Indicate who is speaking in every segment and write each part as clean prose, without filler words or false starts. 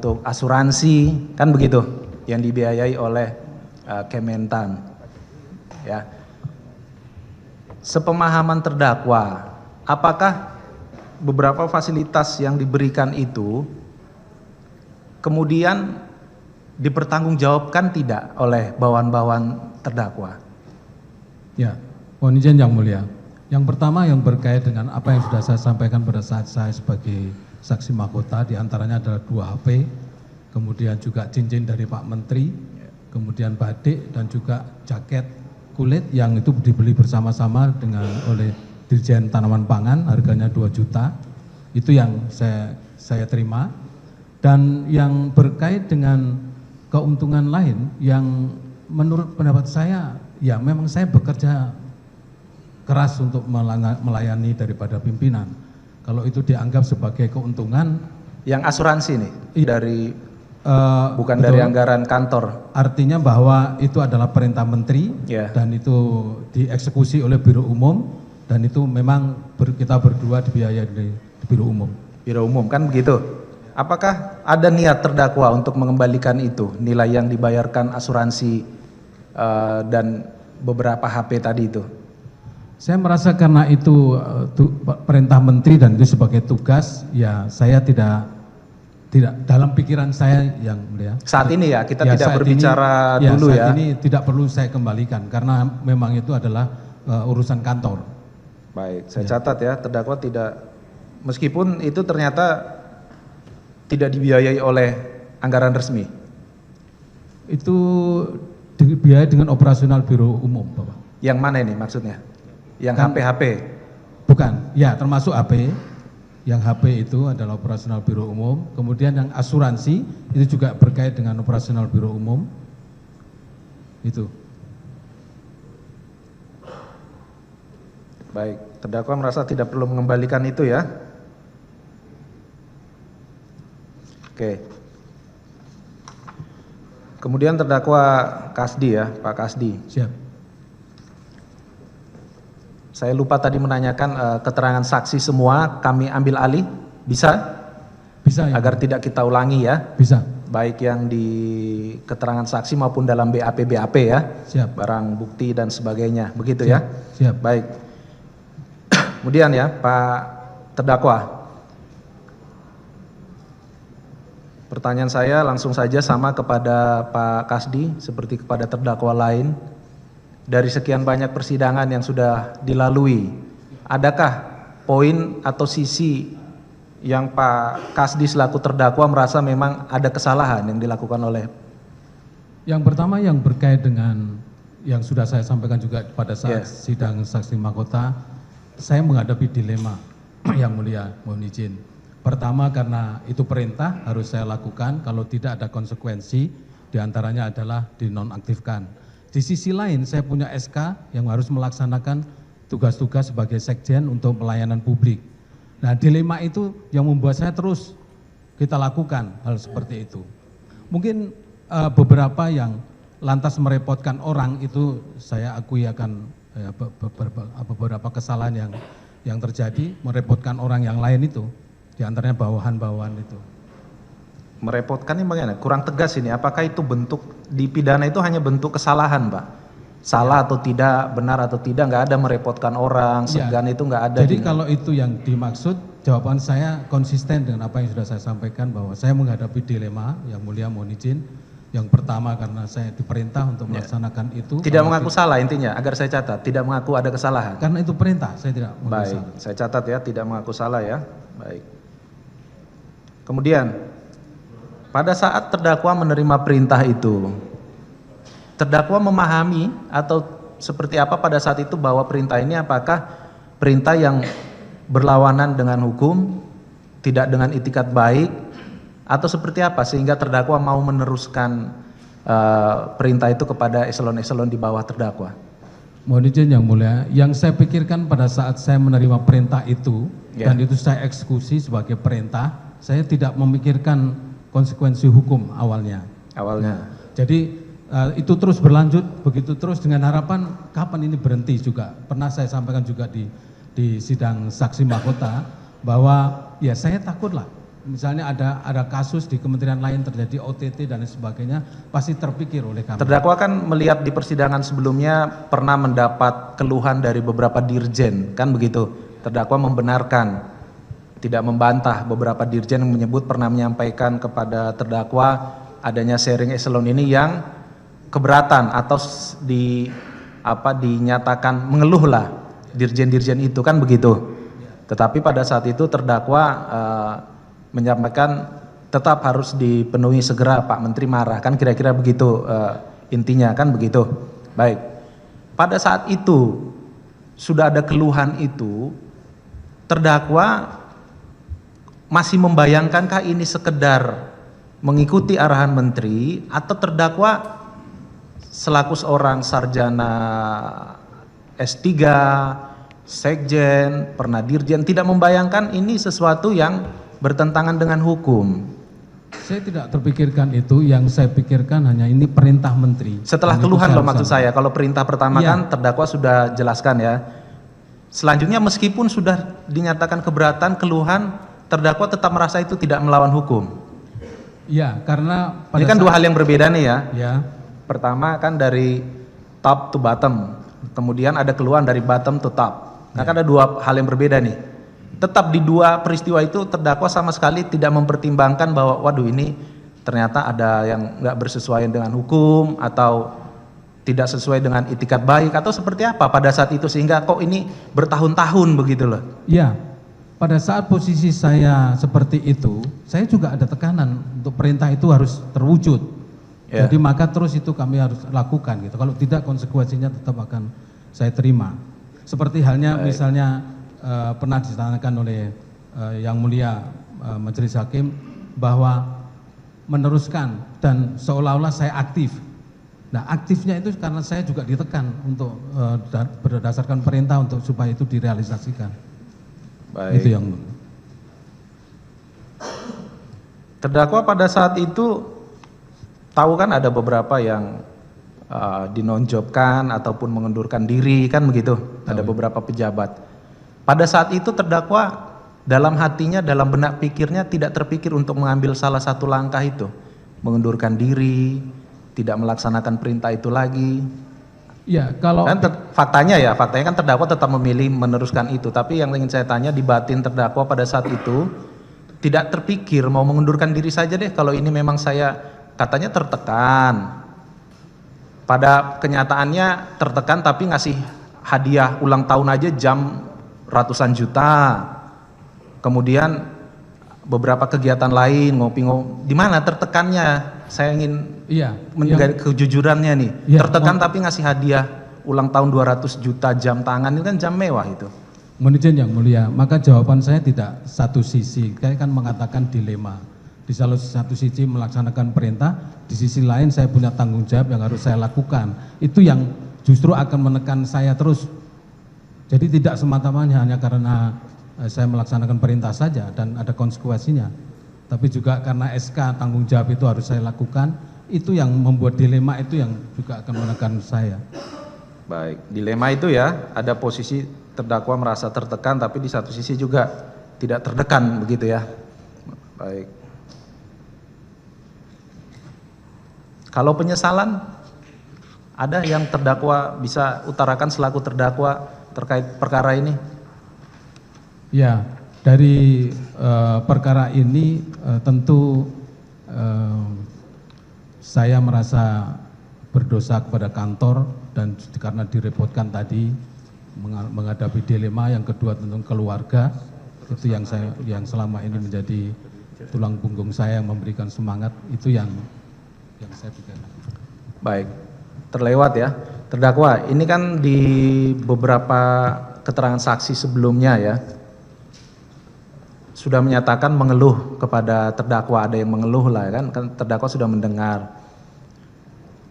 Speaker 1: untuk asuransi, kan begitu, yang dibiayai oleh Kementan. Ya. Sepemahaman terdakwa, apakah beberapa fasilitas yang diberikan itu kemudian dipertanggungjawabkan tidak oleh bawahan-bawahan terdakwa?
Speaker 2: Ya, mohon izin Yang Mulia. Yang pertama yang berkait dengan apa yang sudah saya sampaikan pada saat saya sebagai saksi mahkota, diantaranya adalah 2 HP, kemudian juga cincin dari Pak Menteri, kemudian batik dan juga jaket kulit yang itu dibeli bersama-sama oleh Dirjen Tanaman Pangan, harganya 2 juta. Itu yang saya terima. Dan yang berkait dengan keuntungan lain yang menurut pendapat saya, ya memang saya bekerja keras untuk melayani daripada pimpinan. Kalau itu dianggap sebagai keuntungan.
Speaker 1: Yang asuransi nih, dari bukan
Speaker 2: betul,
Speaker 1: dari anggaran kantor.
Speaker 2: Artinya bahwa itu adalah perintah menteri, dan itu dieksekusi oleh Biro Umum, dan itu memang kita berdua dibiayai dari Biro Umum.
Speaker 1: Biro Umum, kan begitu. Apakah ada niat terdakwa untuk mengembalikan itu, nilai yang dibayarkan asuransi dan beberapa HP tadi itu?
Speaker 2: Saya merasa karena itu perintah menteri dan itu sebagai tugas, ya saya tidak dalam pikiran saya Yang Mulia.
Speaker 1: Saat ini ya, kita tidak berbicara dulu ya.
Speaker 2: Saat ini tidak perlu saya kembalikan karena memang itu adalah urusan kantor.
Speaker 1: Baik, saya catat ya, terdakwa tidak, meskipun itu ternyata tidak dibiayai oleh anggaran resmi.
Speaker 2: Itu dibiayai dengan operasional Biro Umum, Bapak.
Speaker 1: Yang mana ini maksudnya? Yang HP-HP?
Speaker 2: Bukan, ya termasuk HP. Yang HP itu adalah operasional Biro Umum. Kemudian yang asuransi itu juga berkait dengan operasional Biro Umum. Itu.
Speaker 1: Baik, terdakwa merasa tidak perlu mengembalikan itu ya. Oke. Kemudian terdakwa Kasdi ya, Pak Kasdi.
Speaker 2: Siap.
Speaker 1: Saya lupa tadi menanyakan keterangan saksi semua kami ambil alih, bisa?
Speaker 2: Bisa ya.
Speaker 1: Agar tidak kita ulangi ya.
Speaker 2: Bisa.
Speaker 1: Baik yang di keterangan saksi maupun dalam BAP ya.
Speaker 2: Siap.
Speaker 1: Barang bukti dan sebagainya, begitu
Speaker 2: Siap.
Speaker 1: ya.
Speaker 2: Siap.
Speaker 1: Baik. Kemudian ya Pak terdakwa. Pertanyaan saya langsung saja sama kepada Pak Kasdi seperti kepada terdakwa lain. Dari sekian banyak persidangan yang sudah dilalui, adakah poin atau sisi yang Pak Kasdi selaku terdakwa merasa memang ada kesalahan yang dilakukan oleh?
Speaker 2: Yang pertama yang berkait dengan yang sudah saya sampaikan juga pada saat sidang saksi mahkota, saya menghadapi dilema Yang Mulia, mohon izin. Pertama karena itu perintah harus saya lakukan, kalau tidak ada konsekuensi, diantaranya adalah dinonaktifkan. Di sisi lain saya punya SK yang harus melaksanakan tugas-tugas sebagai sekjen untuk pelayanan publik. Nah dilema itu yang membuat saya terus kita lakukan hal seperti itu. Mungkin beberapa yang lantas merepotkan orang itu saya akui akan beberapa kesalahan yang terjadi merepotkan orang yang lain itu. Diantaranya bawahan-bawahan itu.
Speaker 1: Merepotkan ini bagaimana? Kurang tegas ini. Apakah itu bentuk di pidana itu hanya bentuk kesalahan, Pak? Salah atau tidak, benar atau tidak, nggak ada merepotkan orang, segan itu nggak ada.
Speaker 2: Jadi kalau itu yang dimaksud, jawaban saya konsisten dengan apa yang sudah saya sampaikan bahwa saya menghadapi dilema, Yang Mulia mohon izin. Yang pertama karena saya diperintah untuk melaksanakan itu.
Speaker 1: Tidak mengaku salah intinya, agar saya catat, tidak mengaku ada kesalahan.
Speaker 2: Karena itu perintah, saya tidak mengaku
Speaker 1: salah. Baik, saya catat ya, tidak mengaku salah ya. Baik. Kemudian pada saat terdakwa menerima perintah itu, terdakwa memahami atau seperti apa pada saat itu bahwa perintah ini apakah perintah yang berlawanan dengan hukum, tidak dengan itikat baik, atau seperti apa sehingga terdakwa mau meneruskan perintah itu kepada eselon-eselon di bawah terdakwa?
Speaker 2: Mohon izin Yang Mulia, yang saya pikirkan pada saat saya menerima perintah itu, dan itu saya eksekusi sebagai perintah, saya tidak memikirkan konsekuensi hukum awalnya. Jadi itu terus berlanjut, begitu terus dengan harapan kapan ini berhenti juga. Pernah saya sampaikan juga di sidang saksi mahkota bahwa ya saya takutlah misalnya ada kasus di kementerian lain terjadi OTT dan lain sebagainya, pasti terpikir oleh kami.
Speaker 1: Terdakwa kan melihat di persidangan sebelumnya pernah mendapat keluhan dari beberapa dirjen, kan begitu? Terdakwa membenarkan, tidak membantah. Beberapa dirjen yang menyebut pernah menyampaikan kepada terdakwa adanya sharing eselon ini yang keberatan atau dinyatakan mengeluh lah dirjen-dirjen itu, kan begitu? Tetapi pada saat itu terdakwa menyampaikan tetap harus dipenuhi segera, Pak Menteri marah, kan kira-kira begitu intinya, kan begitu. Baik, pada saat itu sudah ada keluhan itu, terdakwa masih membayangkankah ini sekedar mengikuti arahan menteri, atau terdakwa selaku seorang sarjana S3, sekjen, pernah dirjen, tidak membayangkan ini sesuatu yang bertentangan dengan hukum?
Speaker 2: Saya tidak terpikirkan itu, yang saya pikirkan hanya ini perintah menteri.
Speaker 1: Setelah keluhan loh maksud saya, kalau perintah pertama kan terdakwa sudah jelaskan ya. Selanjutnya meskipun sudah dinyatakan keberatan, keluhan, terdakwa tetap merasa itu tidak melawan hukum.
Speaker 2: Iya, karena
Speaker 1: ini kan dua hal yang berbeda nih ya.
Speaker 2: Ya.
Speaker 1: Pertama kan dari top to bottom, kemudian ada keluhan dari bottom to top. Nah kan ada dua hal yang berbeda nih. Tetap di dua peristiwa itu terdakwa sama sekali tidak mempertimbangkan bahwa waduh ini ternyata ada yang nggak bersesuaian dengan hukum atau tidak sesuai dengan itikat baik atau seperti apa pada saat itu sehingga kok ini bertahun-tahun begitu loh.
Speaker 2: Iya, pada saat posisi saya seperti itu, saya juga ada tekanan untuk perintah itu harus terwujud. Jadi maka terus itu kami harus lakukan gitu. Kalau tidak konsekuensinya tetap akan saya terima. Seperti halnya misalnya pernah ditanyakan oleh Yang Mulia Majelis Hakim bahwa meneruskan dan seolah-olah saya aktif. Nah aktifnya itu karena saya juga ditekan untuk berdasarkan perintah untuk supaya itu direalisasikan.
Speaker 1: Baik.
Speaker 2: Itu yang
Speaker 1: terdakwa pada saat itu tahu kan ada beberapa yang dinonjobkan ataupun mengundurkan diri, kan begitu? Ada beberapa pejabat. Pada saat itu terdakwa dalam hatinya, dalam benak pikirnya tidak terpikir untuk mengambil salah satu langkah itu, mengundurkan diri, tidak melaksanakan perintah itu lagi.
Speaker 2: Ya, kalau
Speaker 1: kan faktanya kan terdakwa tetap memilih meneruskan itu, tapi yang ingin saya tanya di batin terdakwa pada saat itu tidak terpikir mau mengundurkan diri saja deh kalau ini memang saya katanya tertekan. Pada kenyataannya tertekan tapi ngasih hadiah ulang tahun aja jam ratusan juta, kemudian beberapa kegiatan lain ngopi-ngopi, di mana tertekannya? Saya ingin menjaga kejujurannya nih. Tertekan tapi ngasih hadiah ulang tahun 200 juta jam tangan, ini kan jam mewah itu.
Speaker 2: Mohon izin Yang Mulia, maka jawaban saya tidak satu sisi, saya kan mengatakan dilema. Di salah satu sisi melaksanakan perintah, di sisi lain saya punya tanggung jawab yang harus saya lakukan. Itu yang justru akan menekan saya terus. Jadi tidak semata-mata hanya karena saya melaksanakan perintah saja dan ada konsekuensinya, tapi juga karena SK tanggung jawab itu harus saya lakukan. Itu yang membuat dilema, itu yang juga akan menekan saya.
Speaker 1: Baik, dilema itu ya, ada posisi terdakwa merasa tertekan tapi di satu sisi juga tidak tertekan begitu ya. Baik. Kalau penyesalan ada yang terdakwa bisa utarakan selaku terdakwa terkait perkara ini?
Speaker 2: Ya, dari perkara ini tentu saya merasa berdosa kepada kantor dan karena direpotkan tadi menghadapi dilema. Yang kedua tentu keluarga, itu yang selama ini menjadi tulang punggung saya yang memberikan semangat, itu yang saya pikirkan.
Speaker 1: Baik, terlewat ya. Terdakwa, ini kan di beberapa keterangan saksi sebelumnya ya, sudah menyatakan mengeluh kepada terdakwa, ada yang mengeluh lah kan terdakwa sudah mendengar.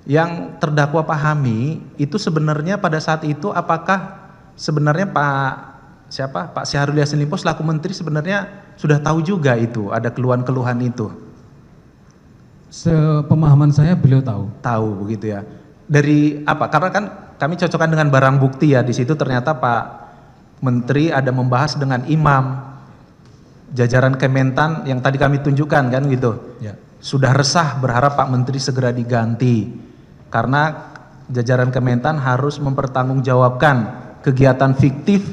Speaker 1: Yang terdakwa pahami itu sebenarnya pada saat itu apakah sebenarnya Pak Syahrul Yassin Limpo selaku menteri sebenarnya sudah tahu juga itu ada keluhan-keluhan itu?
Speaker 2: Sepemahaman saya beliau tahu.
Speaker 1: Tahu begitu ya. Dari apa? Karena kan kami cocokkan dengan barang bukti ya, di situ ternyata Pak Menteri ada membahas dengan imam jajaran Kementan yang tadi kami tunjukkan kan gitu.
Speaker 2: Ya.
Speaker 1: Sudah resah berharap Pak Menteri segera diganti karena jajaran Kementan harus mempertanggungjawabkan kegiatan fiktif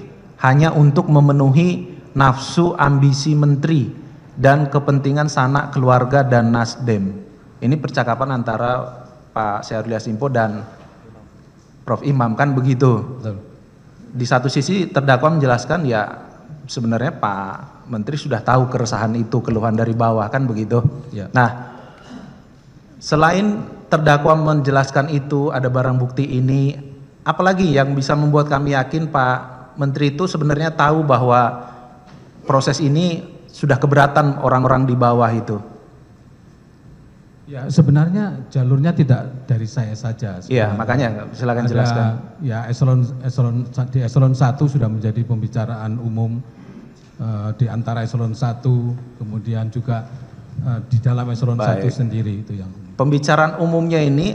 Speaker 1: hanya untuk memenuhi nafsu ambisi menteri dan kepentingan sanak keluarga dan Nasdem. Ini percakapan antara Pak Syahrul Yassin Limpo dan Prof. Imam kan begitu.
Speaker 2: Betul.
Speaker 1: Di satu sisi terdakwa menjelaskan ya sebenarnya Pak Menteri sudah tahu keresahan itu, keluhan dari bawah kan begitu.
Speaker 2: Ya.
Speaker 1: Nah, selain terdakwa menjelaskan itu ada barang bukti ini, apalagi yang bisa membuat kami yakin Pak Menteri itu sebenarnya tahu bahwa proses ini sudah keberatan orang-orang di bawah itu.
Speaker 2: Ya, sebenarnya jalurnya tidak dari saya saja.
Speaker 1: Iya, makanya silakan jelaskan.
Speaker 2: Ya, di eselon 1 sudah menjadi pembicaraan umum di antara eselon 1, kemudian juga di dalam eselon 1 sendiri itu yang.
Speaker 1: Pembicaraan umumnya ini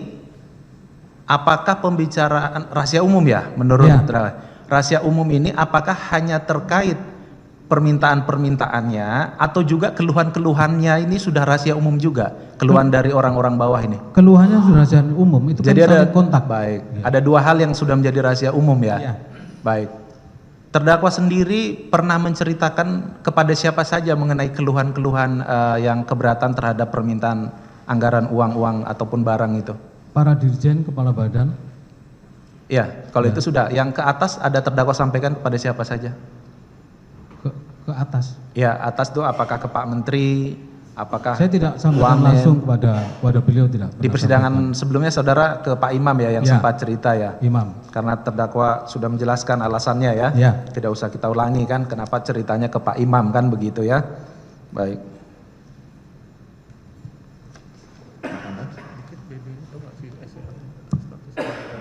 Speaker 1: apakah pembicaraan rahasia umum ya menurut rahasia umum ini apakah hanya terkait permintaan-permintaannya atau juga keluhan-keluhannya ini sudah rahasia umum juga, keluhan dari orang-orang bawah ini?
Speaker 2: Keluhannya sudah rahasia umum, itu
Speaker 1: jadi
Speaker 2: kan
Speaker 1: ada
Speaker 2: kontak.
Speaker 1: Baik, ya. Ada dua hal yang sudah menjadi rahasia umum ya.
Speaker 2: Ya.
Speaker 1: Baik. Terdakwa sendiri pernah menceritakan kepada siapa saja mengenai keluhan-keluhan yang keberatan terhadap permintaan anggaran uang-uang ataupun barang itu?
Speaker 2: Para dirjen, kepala badan.
Speaker 1: Ya, kalau itu sudah. Yang ke atas ada terdakwa sampaikan kepada siapa saja?
Speaker 2: Ke atas.
Speaker 1: Ya, atas itu apakah ke Pak Menteri, apakah
Speaker 2: saya tidak sampaikan langsung kepada beliau, tidak.
Speaker 1: Di persidangan sebelumnya saudara ke Pak Imam ya yang sempat cerita ya.
Speaker 2: Imam.
Speaker 1: Karena terdakwa sudah menjelaskan alasannya ya.
Speaker 2: Ya.
Speaker 1: Tidak usah kita ulangi kan kenapa ceritanya ke Pak Imam kan begitu ya. Baik.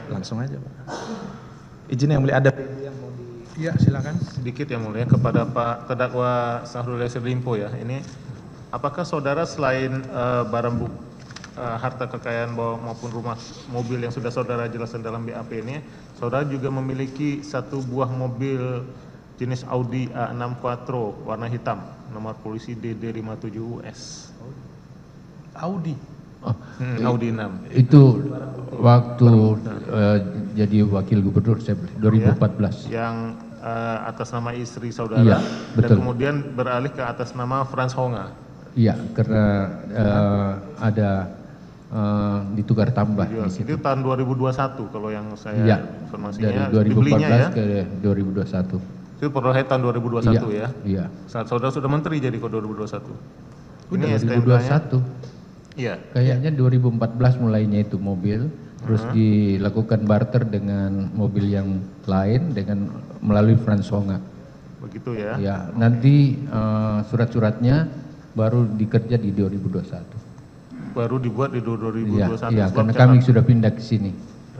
Speaker 1: Langsung aja Pak. Izin yang mulia ada yang mau di.
Speaker 3: Ya silakan.
Speaker 4: Sedikit yang mulia kepada Pak terdakwa Syahrul Yassin Limpo ya. Ini apakah saudara selain barang bukti harta kekayaan maupun rumah mobil yang sudah saudara jelaskan dalam BAP ini, saudara juga memiliki satu buah mobil jenis Audi A6 Quattro warna hitam, nomor polisi DD57US.
Speaker 3: Audi.
Speaker 4: Audi 6.
Speaker 5: Itu waktu jadi wakil gubernur saya 2014.
Speaker 4: Yang atas nama istri saudara.
Speaker 5: Iya, betul.
Speaker 4: Dan kemudian beralih ke atas nama Franz Honga.
Speaker 5: Iya, karena ada ditukar tambah di situ.
Speaker 4: Itu tahun 2021 kalau yang saya
Speaker 5: Iya,
Speaker 4: informasinya.
Speaker 5: dari 2014
Speaker 4: dibelinya ya?
Speaker 5: ke 2021.
Speaker 4: Itu peroleh tahun 2021 ya?
Speaker 5: Iya.
Speaker 4: Saat saudara sudah menteri jadi ke 2021.
Speaker 5: Ini
Speaker 4: STNK-nya?
Speaker 5: 2021.
Speaker 4: Iya.
Speaker 5: Kayaknya 2014 mulainya itu mobil, terus dilakukan barter dengan mobil yang lain dengan melalui Franz Honga.
Speaker 4: Begitu ya?
Speaker 5: Ya, nanti surat-suratnya baru dikerja di 2021.
Speaker 4: Baru dibuat di 2021.
Speaker 5: Iya,
Speaker 4: sebab
Speaker 5: karena kami sudah pindah ke sini.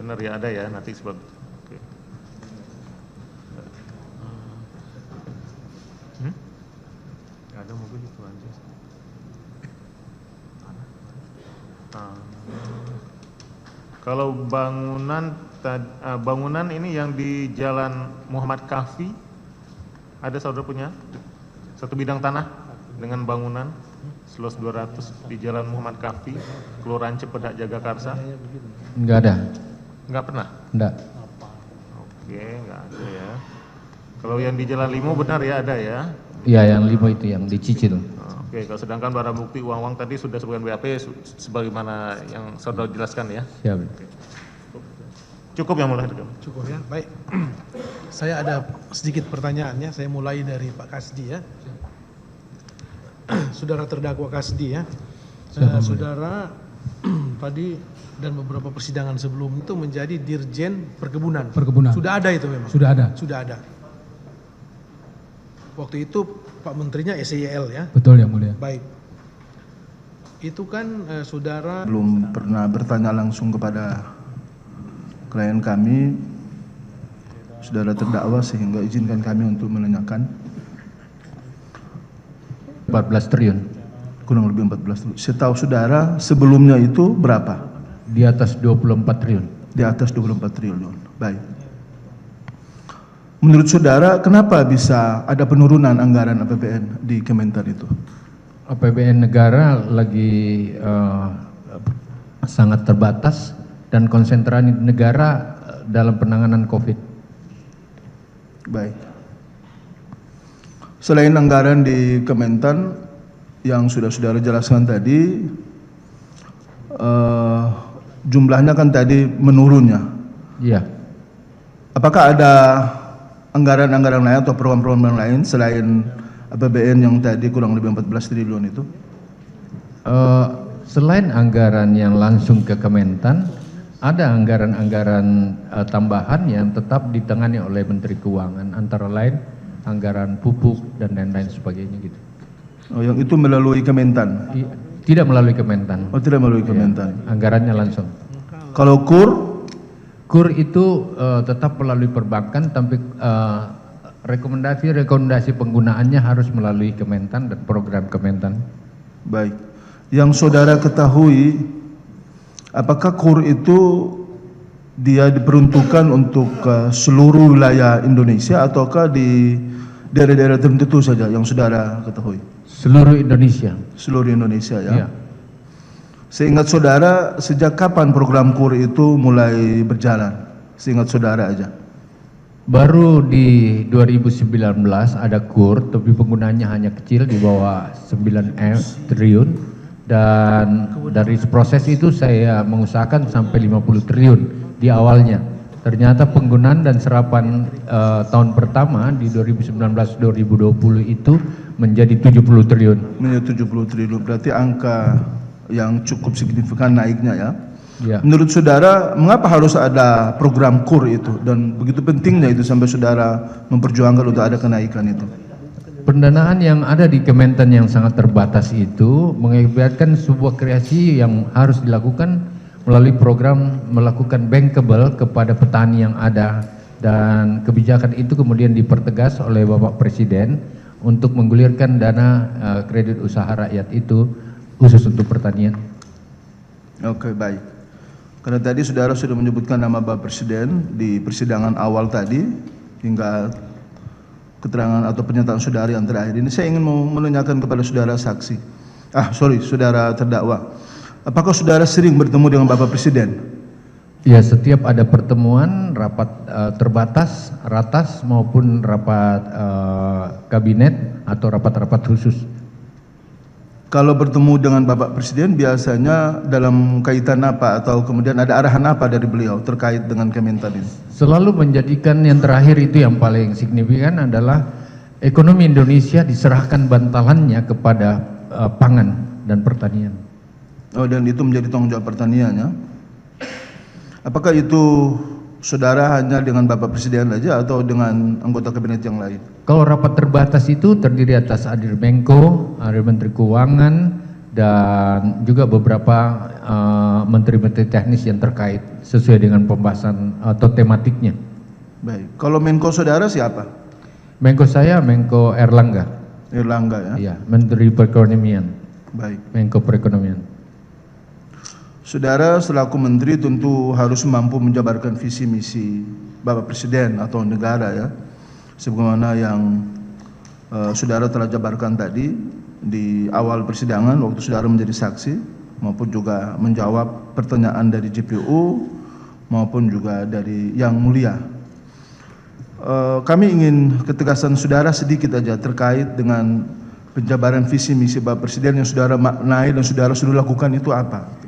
Speaker 4: benar ya ada ya nanti sebab. Oke. Ada mobil itu aja. Kalau bangunan ini yang di Jalan Muhammad Kahfi, ada saudara punya satu bidang tanah dengan bangunan seluas 200 di Jalan Muhammad Kahfi, Kelurahan Cepedak Jagakarsa?
Speaker 5: Enggak ada.
Speaker 4: Enggak pernah?
Speaker 5: Enggak.
Speaker 4: Oke, enggak ada ya. Kalau yang di Jalan Limo benar ya ada ya?
Speaker 5: Iya, yang 5 itu yang dicicil.
Speaker 4: Oke, kalau sedangkan barang bukti uang-uang tadi sudah sebutkan BAP sebagaimana yang saudara jelaskan ya.
Speaker 5: Siap.
Speaker 4: Cukup yang mulai.
Speaker 3: Cukup ya. Baik. Saya ada sedikit pertanyaannya. Saya mulai dari Pak Kasdi ya. Saudara terdakwa Kasdi ya. Saudara tadi dan beberapa persidangan sebelum itu menjadi Dirjen Perkebunan.
Speaker 2: Perkebunan.
Speaker 3: Sudah ada itu memang.
Speaker 2: Sudah ada.
Speaker 3: Sudah ada. Waktu itu Pak Menterinya SYL ya.
Speaker 2: Betul yang mulia.
Speaker 3: Baik. Itu kan saudara
Speaker 6: belum pernah bertanya langsung kepada klien kami, saudara terdakwa, sehingga izinkan kami untuk menanyakan.
Speaker 5: 14 triliun.
Speaker 6: Kurang lebih 14 triliun. Setahu saudara sebelumnya itu berapa?
Speaker 5: Di atas 24 triliun.
Speaker 6: Di atas 24 triliun. Baik. Menurut saudara, kenapa bisa ada penurunan anggaran APBN di Kementan itu?
Speaker 5: APBN negara lagi sangat terbatas dan konsentrasi negara dalam penanganan COVID.
Speaker 6: Baik. Selain anggaran di Kementan yang sudah saudara jelaskan tadi, jumlahnya kan tadi menurunnya.
Speaker 5: Iya.
Speaker 6: Apakah ada anggaran-anggaran lain atau program-program lain selain APBN yang tadi kurang lebih 14 triliun itu?
Speaker 5: Selain anggaran yang langsung ke Kementan, ada anggaran-anggaran tambahan yang tetap ditangani oleh Menteri Keuangan, antara lain anggaran pupuk dan lain-lain sebagainya gitu.
Speaker 6: Oh, yang itu melalui Kementan?
Speaker 5: Tidak melalui Kementan.
Speaker 6: Oh, tidak melalui Kementan.
Speaker 5: Ya, anggarannya langsung.
Speaker 6: Kalau KUR?
Speaker 5: KUR itu tetap melalui perbankan, tapi rekomendasi penggunaannya harus melalui Kementan dan program Kementan.
Speaker 6: Baik. Yang saudara ketahui, apakah KUR itu dia diperuntukkan untuk seluruh wilayah Indonesia ataukah di daerah-daerah tertentu saja yang saudara ketahui?
Speaker 5: Seluruh Indonesia.
Speaker 6: Seluruh Indonesia ya.
Speaker 5: Ya.
Speaker 6: Seingat saudara, sejak kapan program KUR itu mulai berjalan? Seingat saudara aja.
Speaker 5: Baru di 2019 ada KUR, tapi penggunaannya hanya kecil, di bawah 9 triliun. Dan dari proses itu saya mengusahakan sampai 50 triliun di awalnya. Ternyata penggunaan dan serapan tahun pertama di 2019-2020 itu menjadi 70 triliun.
Speaker 6: Menjadi 70 triliun, berarti angka yang cukup signifikan naiknya ya.
Speaker 5: Ya.
Speaker 6: Menurut saudara, mengapa harus ada program KUR itu dan begitu pentingnya itu sampai saudara memperjuangkan untuk ada kenaikan itu?
Speaker 5: Pendanaan yang ada di Kementan yang sangat terbatas itu mengakibatkan sebuah kreasi yang harus dilakukan melalui program melakukan bankable kepada petani yang ada, dan kebijakan itu kemudian dipertegas oleh Bapak Presiden untuk menggulirkan dana kredit usaha rakyat itu khusus untuk pertanian.
Speaker 6: Oke, baik. Karena tadi saudara sudah menyebutkan nama Bapak Presiden di persidangan awal tadi hingga keterangan atau pernyataan saudara yang terakhir ini, saya ingin menanyakan kepada saudara saksi, saudara terdakwa, apakah saudara sering bertemu dengan Bapak Presiden?
Speaker 5: Ya, setiap ada pertemuan rapat terbatas, ratas maupun rapat kabinet atau rapat-rapat khusus.
Speaker 6: Kalau bertemu dengan Bapak Presiden biasanya dalam kaitan apa atau kemudian ada arahan apa dari beliau terkait dengan Kementan ini?
Speaker 5: Selalu menjadikan yang terakhir itu yang paling signifikan adalah ekonomi Indonesia diserahkan bantalannya kepada pangan dan pertanian.
Speaker 6: Oh, dan itu menjadi tanggung jawab pertanian ya. Apakah itu saudara hanya dengan Bapak Presiden saja atau dengan anggota kabinet yang lain?
Speaker 5: Kalau rapat terbatas itu terdiri atas hadir Menko, hadir Menteri Keuangan, dan juga beberapa menteri-menteri teknis yang terkait sesuai dengan pembahasan atau tematiknya.
Speaker 6: Baik. Kalau Menko saudara siapa?
Speaker 5: Menko saya Menko Erlangga.
Speaker 6: Erlangga ya.
Speaker 5: Iya, Menteri Perekonomian.
Speaker 6: Baik.
Speaker 5: Menko Perekonomian.
Speaker 6: Saudara selaku menteri tentu harus mampu menjabarkan visi misi Bapak Presiden atau negara ya, sebagaimana yang saudara telah jabarkan tadi di awal persidangan waktu saudara menjadi saksi, maupun juga menjawab pertanyaan dari JPU maupun juga dari Yang Mulia. Kami ingin ketegasan saudara sedikit aja terkait dengan penjabaran visi misi Bapak Presiden yang saudara maknai dan saudara sudah lakukan itu apa?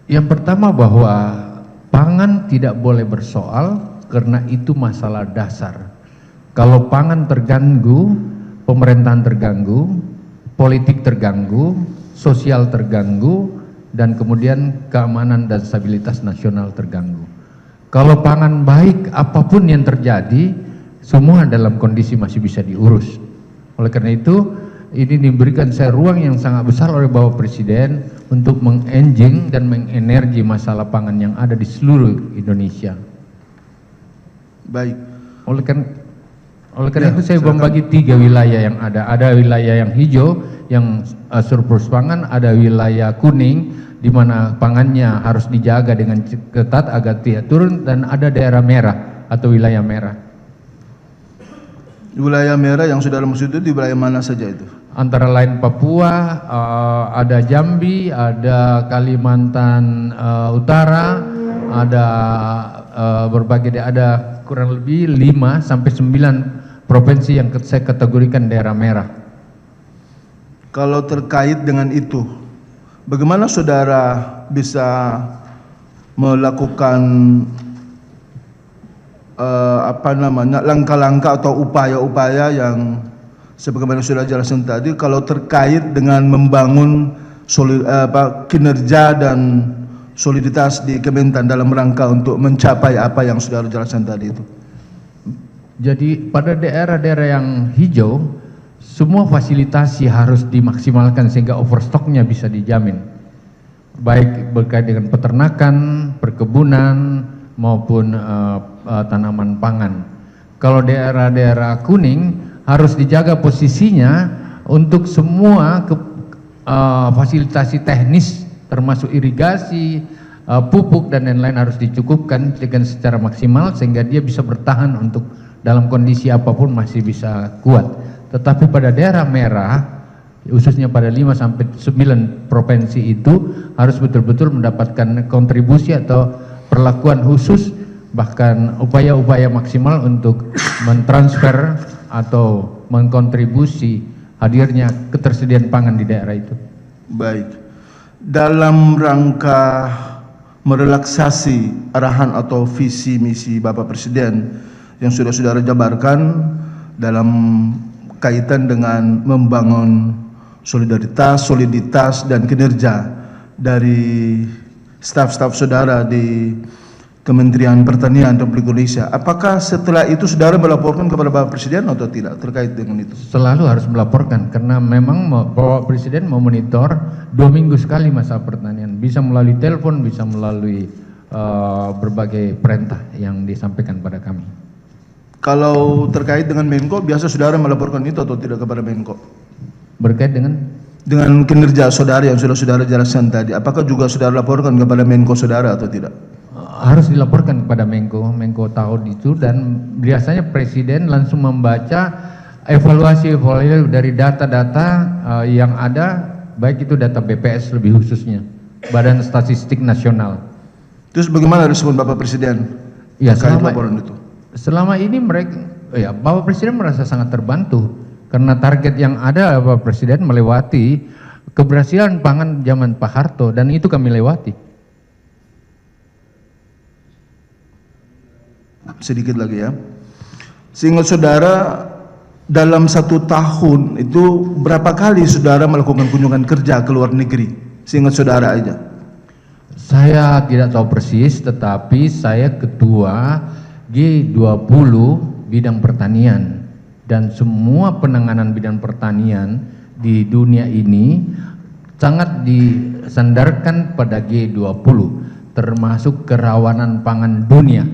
Speaker 5: Yang pertama bahwa pangan tidak boleh bersoal karena itu masalah dasar. Kalau pangan terganggu, pemerintahan terganggu, politik terganggu, sosial terganggu, dan kemudian keamanan dan stabilitas nasional terganggu. Kalau pangan baik, apapun yang terjadi, semua dalam kondisi masih bisa diurus. Oleh karena itu, ini diberikan saya ruang yang sangat besar oleh Bapak Presiden untuk mengenjing dan mengenergi masalah pangan yang ada di seluruh Indonesia.
Speaker 6: Baik.
Speaker 5: Oleh karena itu saya membagi 3 wilayah yang ada. Ada wilayah yang hijau, yang surplus pangan, ada wilayah kuning, di mana pangannya harus dijaga dengan ketat agar tidak turun, dan ada daerah merah atau wilayah merah.
Speaker 6: Wilayah merah yang saudara maksud itu di wilayah mana saja itu?
Speaker 5: Antara lain Papua, ada Jambi, ada Kalimantan Utara, ada berbagai, ada kurang lebih 5 sampai 9 provinsi yang saya kategorikan daerah merah.
Speaker 6: Kalau terkait dengan itu, bagaimana saudara bisa melakukan langkah-langkah atau upaya-upaya yang sebagaimana sudah jelaskan tadi, kalau terkait dengan membangun kinerja dan soliditas di Kementan dalam rangka untuk mencapai apa yang saudara jelaskan tadi itu?
Speaker 5: Jadi pada daerah-daerah yang hijau, semua fasilitasi harus dimaksimalkan sehingga overstocknya bisa dijamin, baik berkait dengan peternakan, perkebunan, maupun tanaman pangan. Kalau daerah-daerah kuning harus dijaga posisinya untuk semua fasilitasi teknis termasuk irigasi, pupuk dan lain-lain harus dicukupkan dengan secara maksimal sehingga dia bisa bertahan untuk dalam kondisi apapun masih bisa kuat. Tetapi pada daerah merah, khususnya pada 5 sampai 9 provinsi itu harus betul-betul mendapatkan kontribusi atau perlakuan khusus, bahkan upaya-upaya maksimal untuk mentransfer atau mengkontribusi hadirnya ketersediaan pangan di daerah itu.
Speaker 6: Baik, dalam rangka merelaksasi arahan atau visi misi Bapak Presiden yang sudah saudara jabarkan dalam kaitan dengan membangun solidaritas, soliditas dan kinerja dari staf-staf saudara di Kementerian Pertanian Republik Indonesia, apakah setelah itu saudara melaporkan kepada Bapak Presiden atau tidak terkait dengan itu?
Speaker 5: Selalu harus melaporkan karena memang Bapak Presiden memonitor 2 minggu sekali masalah pertanian, bisa melalui telepon, bisa melalui berbagai perintah yang disampaikan pada kami.
Speaker 6: Kalau terkait dengan Menko, biasa saudara melaporkan itu atau tidak kepada Menko?
Speaker 5: Berkait dengan
Speaker 6: kinerja saudara yang sudah saudara jelaskan tadi, apakah juga saudara laporkan kepada Menko saudara atau tidak?
Speaker 5: Harus dilaporkan kepada Menko. Menko tahu itu dan biasanya Presiden langsung membaca evaluasi dari data-data yang ada, baik itu data BPS lebih khususnya, Badan Statistik Nasional.
Speaker 6: Terus bagaimana respon Bapak Presiden
Speaker 5: Ya,
Speaker 6: terkait laporan itu?
Speaker 5: Selama ini Bapak Presiden merasa sangat terbantu karena target yang ada Bapak Presiden melewati keberhasilan pangan zaman Pak Harto dan itu kami lewati.
Speaker 6: Sedikit lagi ya. Seingat saudara dalam 1 tahun itu berapa kali saudara melakukan kunjungan kerja ke luar negeri? Seingat saudara aja.
Speaker 5: Saya tidak tahu persis, tetapi saya ketua G20 bidang pertanian dan semua penanganan bidang pertanian di dunia ini sangat disandarkan pada G20, termasuk kerawanan pangan dunia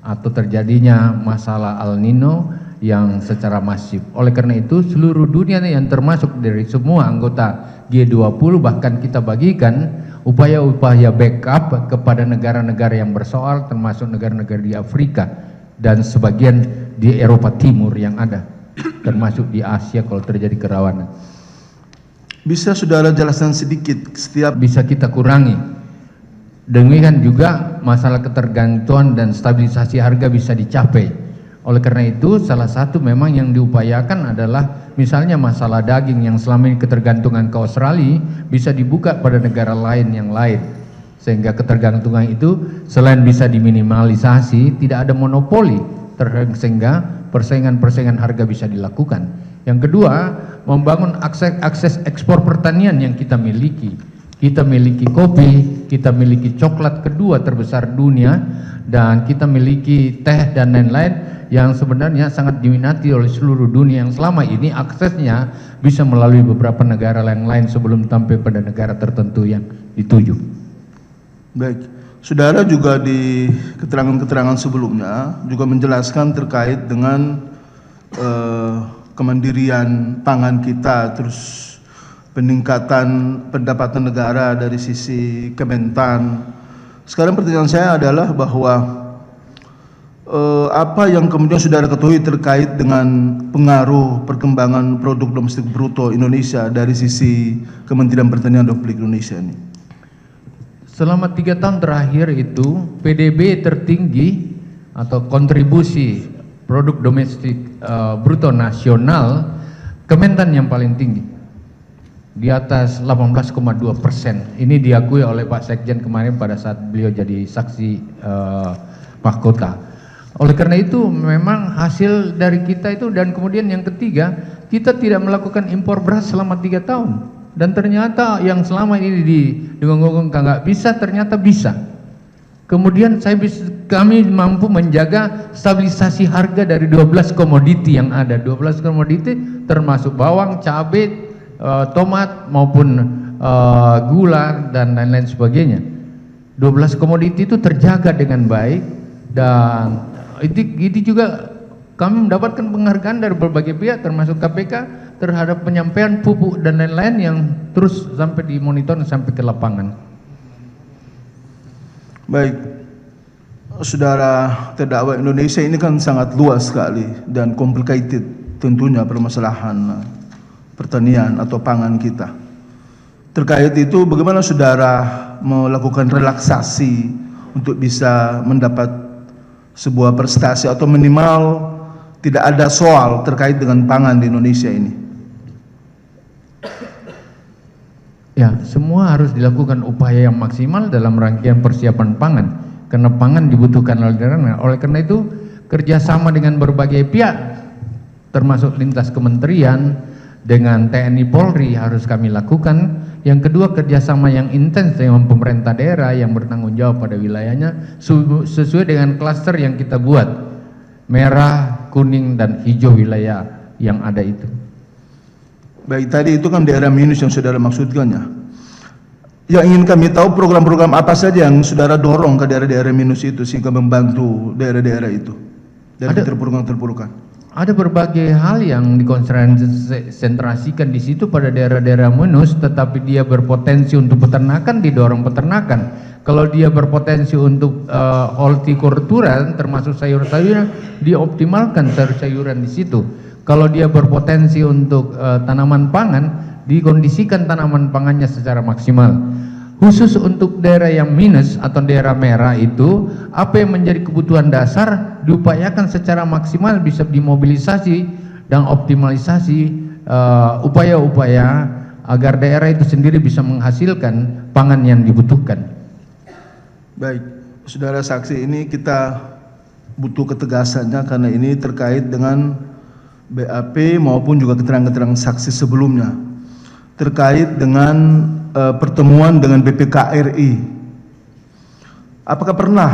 Speaker 5: atau terjadinya masalah El Nino yang secara masif. Oleh karena itu seluruh dunia yang termasuk dari semua anggota G20 bahkan kita bagikan upaya-upaya backup kepada negara-negara yang bersoal, termasuk negara-negara di Afrika dan sebagian di Eropa Timur yang ada, termasuk di Asia kalau terjadi kerawanan.
Speaker 6: Bisa saudara jelaskan sedikit setiap
Speaker 5: bisa kita kurangi. Demikian juga masalah ketergantungan dan stabilisasi harga bisa dicapai. Oleh karena itu salah satu memang yang diupayakan adalah misalnya masalah daging yang selama ini ketergantungan ke Australia bisa dibuka pada negara lain yang lain. Sehingga ketergantungan itu selain bisa diminimalisasi, tidak ada monopoli, sehingga persaingan-persaingan harga bisa dilakukan. Yang kedua, membangun akses ekspor pertanian yang kita miliki. Kita miliki kopi, kita miliki coklat kedua terbesar dunia, dan kita miliki teh dan lain-lain yang sebenarnya sangat diminati oleh seluruh dunia yang selama ini aksesnya bisa melalui beberapa negara lain sebelum sampai pada negara tertentu yang dituju.
Speaker 6: Baik, saudara juga di keterangan-keterangan sebelumnya juga menjelaskan terkait dengan kemandirian pangan kita, terus peningkatan pendapatan negara dari sisi Kementan. Sekarang pertanyaan saya adalah bahwa apa yang kemudian saudara ketahui terkait dengan pengaruh perkembangan produk domestik bruto Indonesia dari sisi Kementerian Pertanian Republik Indonesia ini?
Speaker 5: Selama 3 tahun terakhir itu PDB tertinggi atau kontribusi produk domestik bruto nasional Kementan yang paling tinggi, di atas 18,2%. Ini diakui oleh Pak Sekjen kemarin pada saat beliau jadi saksi mahkota. Oleh karena itu memang hasil dari kita itu, dan kemudian yang ketiga, kita tidak melakukan impor beras selama 3 tahun. Dan ternyata yang selama ini digonggong-gonggong nggak bisa, ternyata bisa. Kemudian kami mampu menjaga stabilisasi harga dari 12 komoditi yang ada. 12 komoditi termasuk bawang, cabai, tomat maupun gula dan lain-lain sebagainya. 12 komoditi itu terjaga dengan baik, dan itu juga kami mendapatkan penghargaan dari berbagai pihak termasuk KPK terhadap penyampaian pupuk dan lain-lain yang terus sampai dimonitor sampai ke lapangan.
Speaker 6: Baik, saudara terdakwa, Indonesia ini kan sangat luas sekali dan complicated tentunya permasalahan pertanian atau pangan kita. Terkait itu, bagaimana saudara melakukan relaksasi untuk bisa mendapat sebuah prestasi atau minimal tidak ada soal terkait dengan pangan di Indonesia ini?
Speaker 5: Ya, semua harus dilakukan upaya yang maksimal dalam rangkaian persiapan pangan, karena pangan dibutuhkan oleh daerah. Oleh karena itu, kerjasama dengan berbagai pihak, termasuk lintas kementerian, dengan TNI Polri harus kami lakukan. Yang kedua, kerjasama yang intens dengan pemerintah daerah yang bertanggung jawab pada wilayahnya, sesuai dengan klaster yang kita buat, merah, kuning, dan hijau wilayah yang ada itu.
Speaker 6: Baik, tadi itu kan daerah minus yang saudara maksudkan ya. Yang ingin kami tahu program-program apa saja yang saudara dorong ke daerah-daerah minus itu sehingga membantu daerah-daerah itu dari terpuruk-terpurukan. Ada
Speaker 5: berbagai hal yang dikonsentrasikan di situ pada daerah-daerah minus, tetapi dia berpotensi untuk peternakan, didorong peternakan. Kalau dia berpotensi untuk hortikultura, termasuk sayur-sayuran, dioptimalkan sayur-sayuran di situ. Kalau dia berpotensi untuk tanaman pangan, dikondisikan tanaman pangannya secara maksimal. Khusus untuk daerah yang minus atau daerah merah itu, apa yang menjadi kebutuhan dasar diupayakan secara maksimal, bisa dimobilisasi dan optimalisasi upaya-upaya agar daerah itu sendiri bisa menghasilkan pangan yang dibutuhkan.
Speaker 6: Baik, saudara saksi, ini kita butuh ketegasannya karena ini terkait dengan BAP maupun juga keterangan-keterangan saksi sebelumnya terkait dengan pertemuan dengan BPK RI. Apakah pernah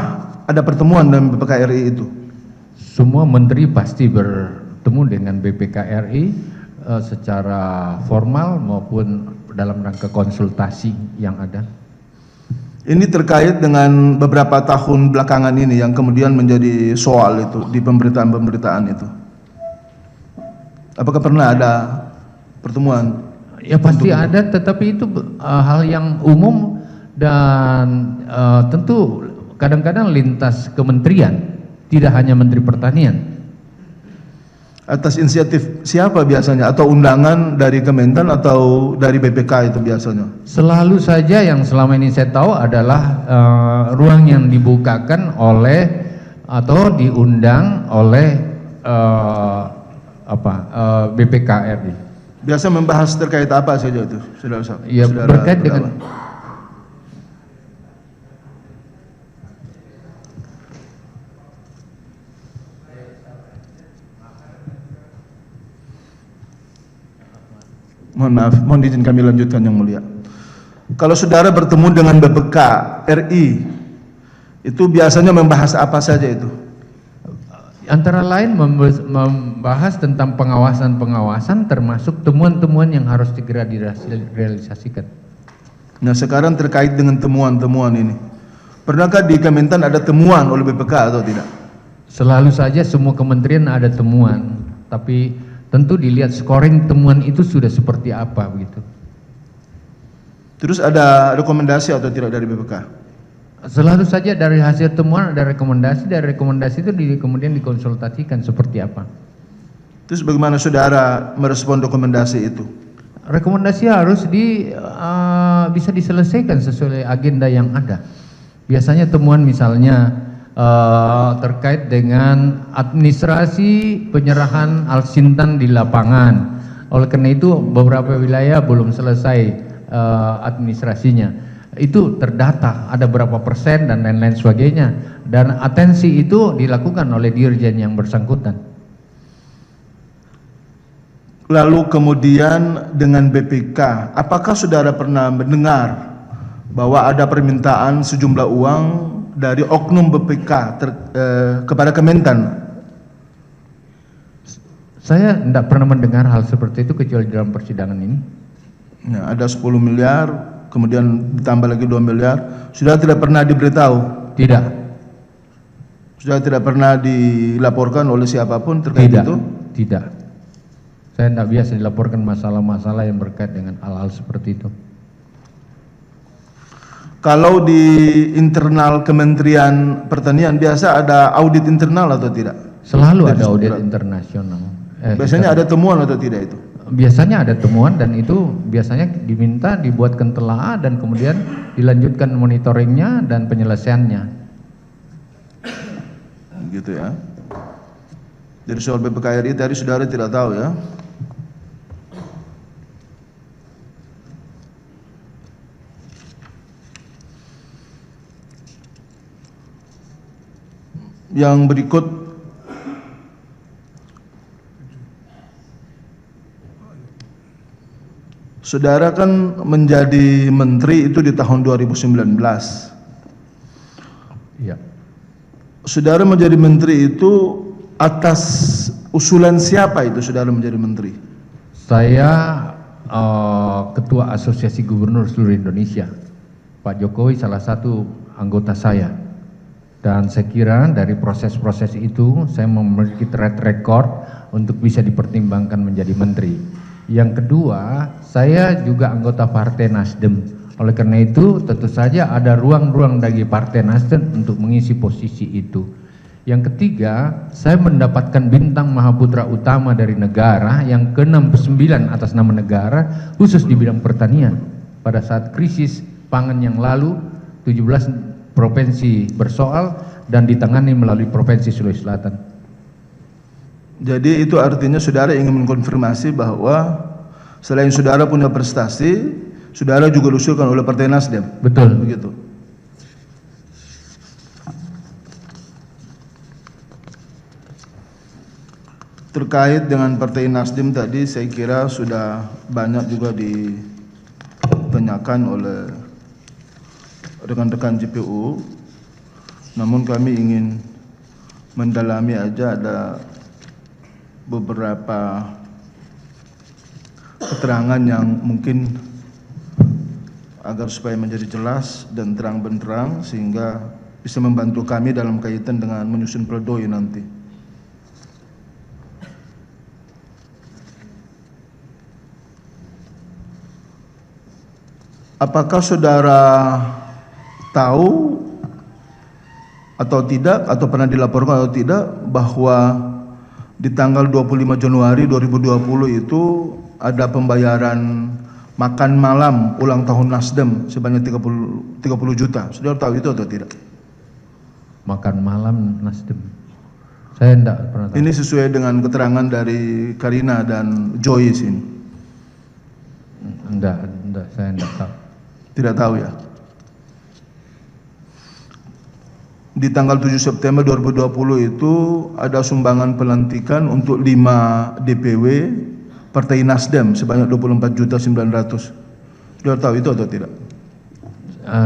Speaker 6: ada pertemuan dengan BPK RI itu?
Speaker 5: Semua menteri pasti bertemu dengan BPK RI secara formal maupun dalam rangka konsultasi yang ada.
Speaker 6: Ini terkait dengan beberapa tahun belakangan ini yang kemudian menjadi soal itu di pemberitaan-pemberitaan itu. Apakah pernah ada pertemuan?
Speaker 5: Ya pasti ada, tetapi itu hal yang umum dan tentu kadang-kadang lintas kementerian, tidak hanya Menteri Pertanian.
Speaker 6: Atas inisiatif siapa biasanya, atau undangan dari Kementan atau dari BPK itu biasanya? Selalu saja yang selama ini saya tahu adalah ruang yang dibukakan oleh atau diundang oleh BPK RI. Biasa membahas terkait apa saja itu, saudara? Ya, berkait dengan mohon maaf, mohon izin kami lanjutkan yang mulia. Kalau saudara bertemu dengan BPK RI, itu biasanya membahas apa saja itu? Antara lain membahas tentang pengawasan-pengawasan, termasuk temuan-temuan yang harus segera direalisasikan. Nah, sekarang terkait dengan temuan-temuan ini, pernahkah di Kementan ada temuan oleh BPK atau tidak? Selalu saja semua kementerian ada temuan, tapi tentu dilihat scoring temuan itu sudah seperti apa begitu. Terus ada rekomendasi atau tidak dari BPK?
Speaker 5: Selalu saja dari hasil temuan ada rekomendasi, dari rekomendasi itu kemudian dikonsultasikan seperti apa.
Speaker 6: Terus bagaimana saudara merespon rekomendasi itu?
Speaker 5: Rekomendasi harus bisa diselesaikan sesuai agenda yang ada. Biasanya temuan misalnya terkait dengan administrasi penyerahan Al-Sintan di lapangan. Oleh karena itu beberapa wilayah belum selesai administrasinya. Itu terdata ada berapa persen dan lain-lain sebagainya. Dan atensi itu dilakukan oleh dirjen yang bersangkutan.
Speaker 6: Lalu kemudian dengan BPK, apakah saudara pernah mendengar bahwa ada permintaan sejumlah uang dari oknum BPK kepada Kementan?
Speaker 5: Saya tidak pernah mendengar hal seperti itu kecuali dalam persidangan ini.
Speaker 6: Ya, ada 10 miliar, kemudian ditambah lagi 2 miliar. Saudara tidak pernah diberitahu?
Speaker 5: Tidak.
Speaker 6: Saudara tidak pernah dilaporkan oleh siapapun terkait itu?
Speaker 5: Tidak. Saya tidak biasa dilaporkan masalah-masalah yang berkait dengan hal-hal seperti itu.
Speaker 6: Kalau di internal Kementerian Pertanian biasa ada audit internal atau tidak?
Speaker 5: Selalu ada audit internasional.
Speaker 6: Biasanya ada temuan atau tidak itu?
Speaker 5: Biasanya ada temuan dan itu biasanya diminta dibuatkan telaah dan kemudian dilanjutkan monitoringnya dan penyelesaiannya.
Speaker 6: Gitu ya. Jadi soal BPKRI tadi saudara tidak tahu ya? Yang berikut, saudara kan menjadi menteri itu di tahun 2019.
Speaker 5: Iya.
Speaker 6: Saudara menjadi menteri itu atas usulan siapa itu saudara menjadi menteri?
Speaker 5: Saya Ketua Asosiasi Gubernur seluruh Indonesia. Pak Jokowi salah satu anggota saya. Dan saya kira dari proses-proses itu saya memiliki track record untuk bisa dipertimbangkan menjadi menteri. Yang kedua, saya juga anggota Partai Nasdem. Oleh karena itu tentu saja ada ruang-ruang bagi Partai Nasdem untuk mengisi posisi itu. Yang ketiga, saya mendapatkan bintang Mahaputra Utama dari negara yang ke-69 atas nama negara khusus di bidang pertanian. Pada saat krisis pangan yang lalu 17 provinsi bersoal dan ditangani melalui Provinsi Sulawesi Selatan.
Speaker 6: Jadi itu artinya saudara ingin mengkonfirmasi bahwa selain saudara punya prestasi, saudara juga diusulkan oleh Partai Nasdem.
Speaker 5: Betul.
Speaker 6: Begitu. Terkait dengan Partai Nasdem tadi saya kira sudah banyak juga ditanyakan oleh rekan-rekan JPU, namun kami ingin mendalami aja ada beberapa keterangan yang mungkin agar supaya menjadi jelas dan terang benderang sehingga bisa membantu kami dalam kaitan dengan menyusun pledoi nanti. Apakah saudara tahu atau tidak atau pernah dilaporkan atau tidak bahwa di tanggal 25 Januari 2020 itu ada pembayaran makan malam ulang tahun Nasdem sebanyak 30 juta. Saudara tahu itu atau tidak?
Speaker 5: Makan malam Nasdem. Saya tidak pernah tahu.
Speaker 6: Ini sesuai dengan keterangan dari Karina dan Joyce ini.
Speaker 5: Enggak, saya tidak tahu.
Speaker 6: Tidak tahu ya. Di tanggal 7 September 2020 itu ada sumbangan pelantikan untuk 5 DPW Partai Nasdem sebanyak 24.900.000. Sudah tahu itu atau tidak?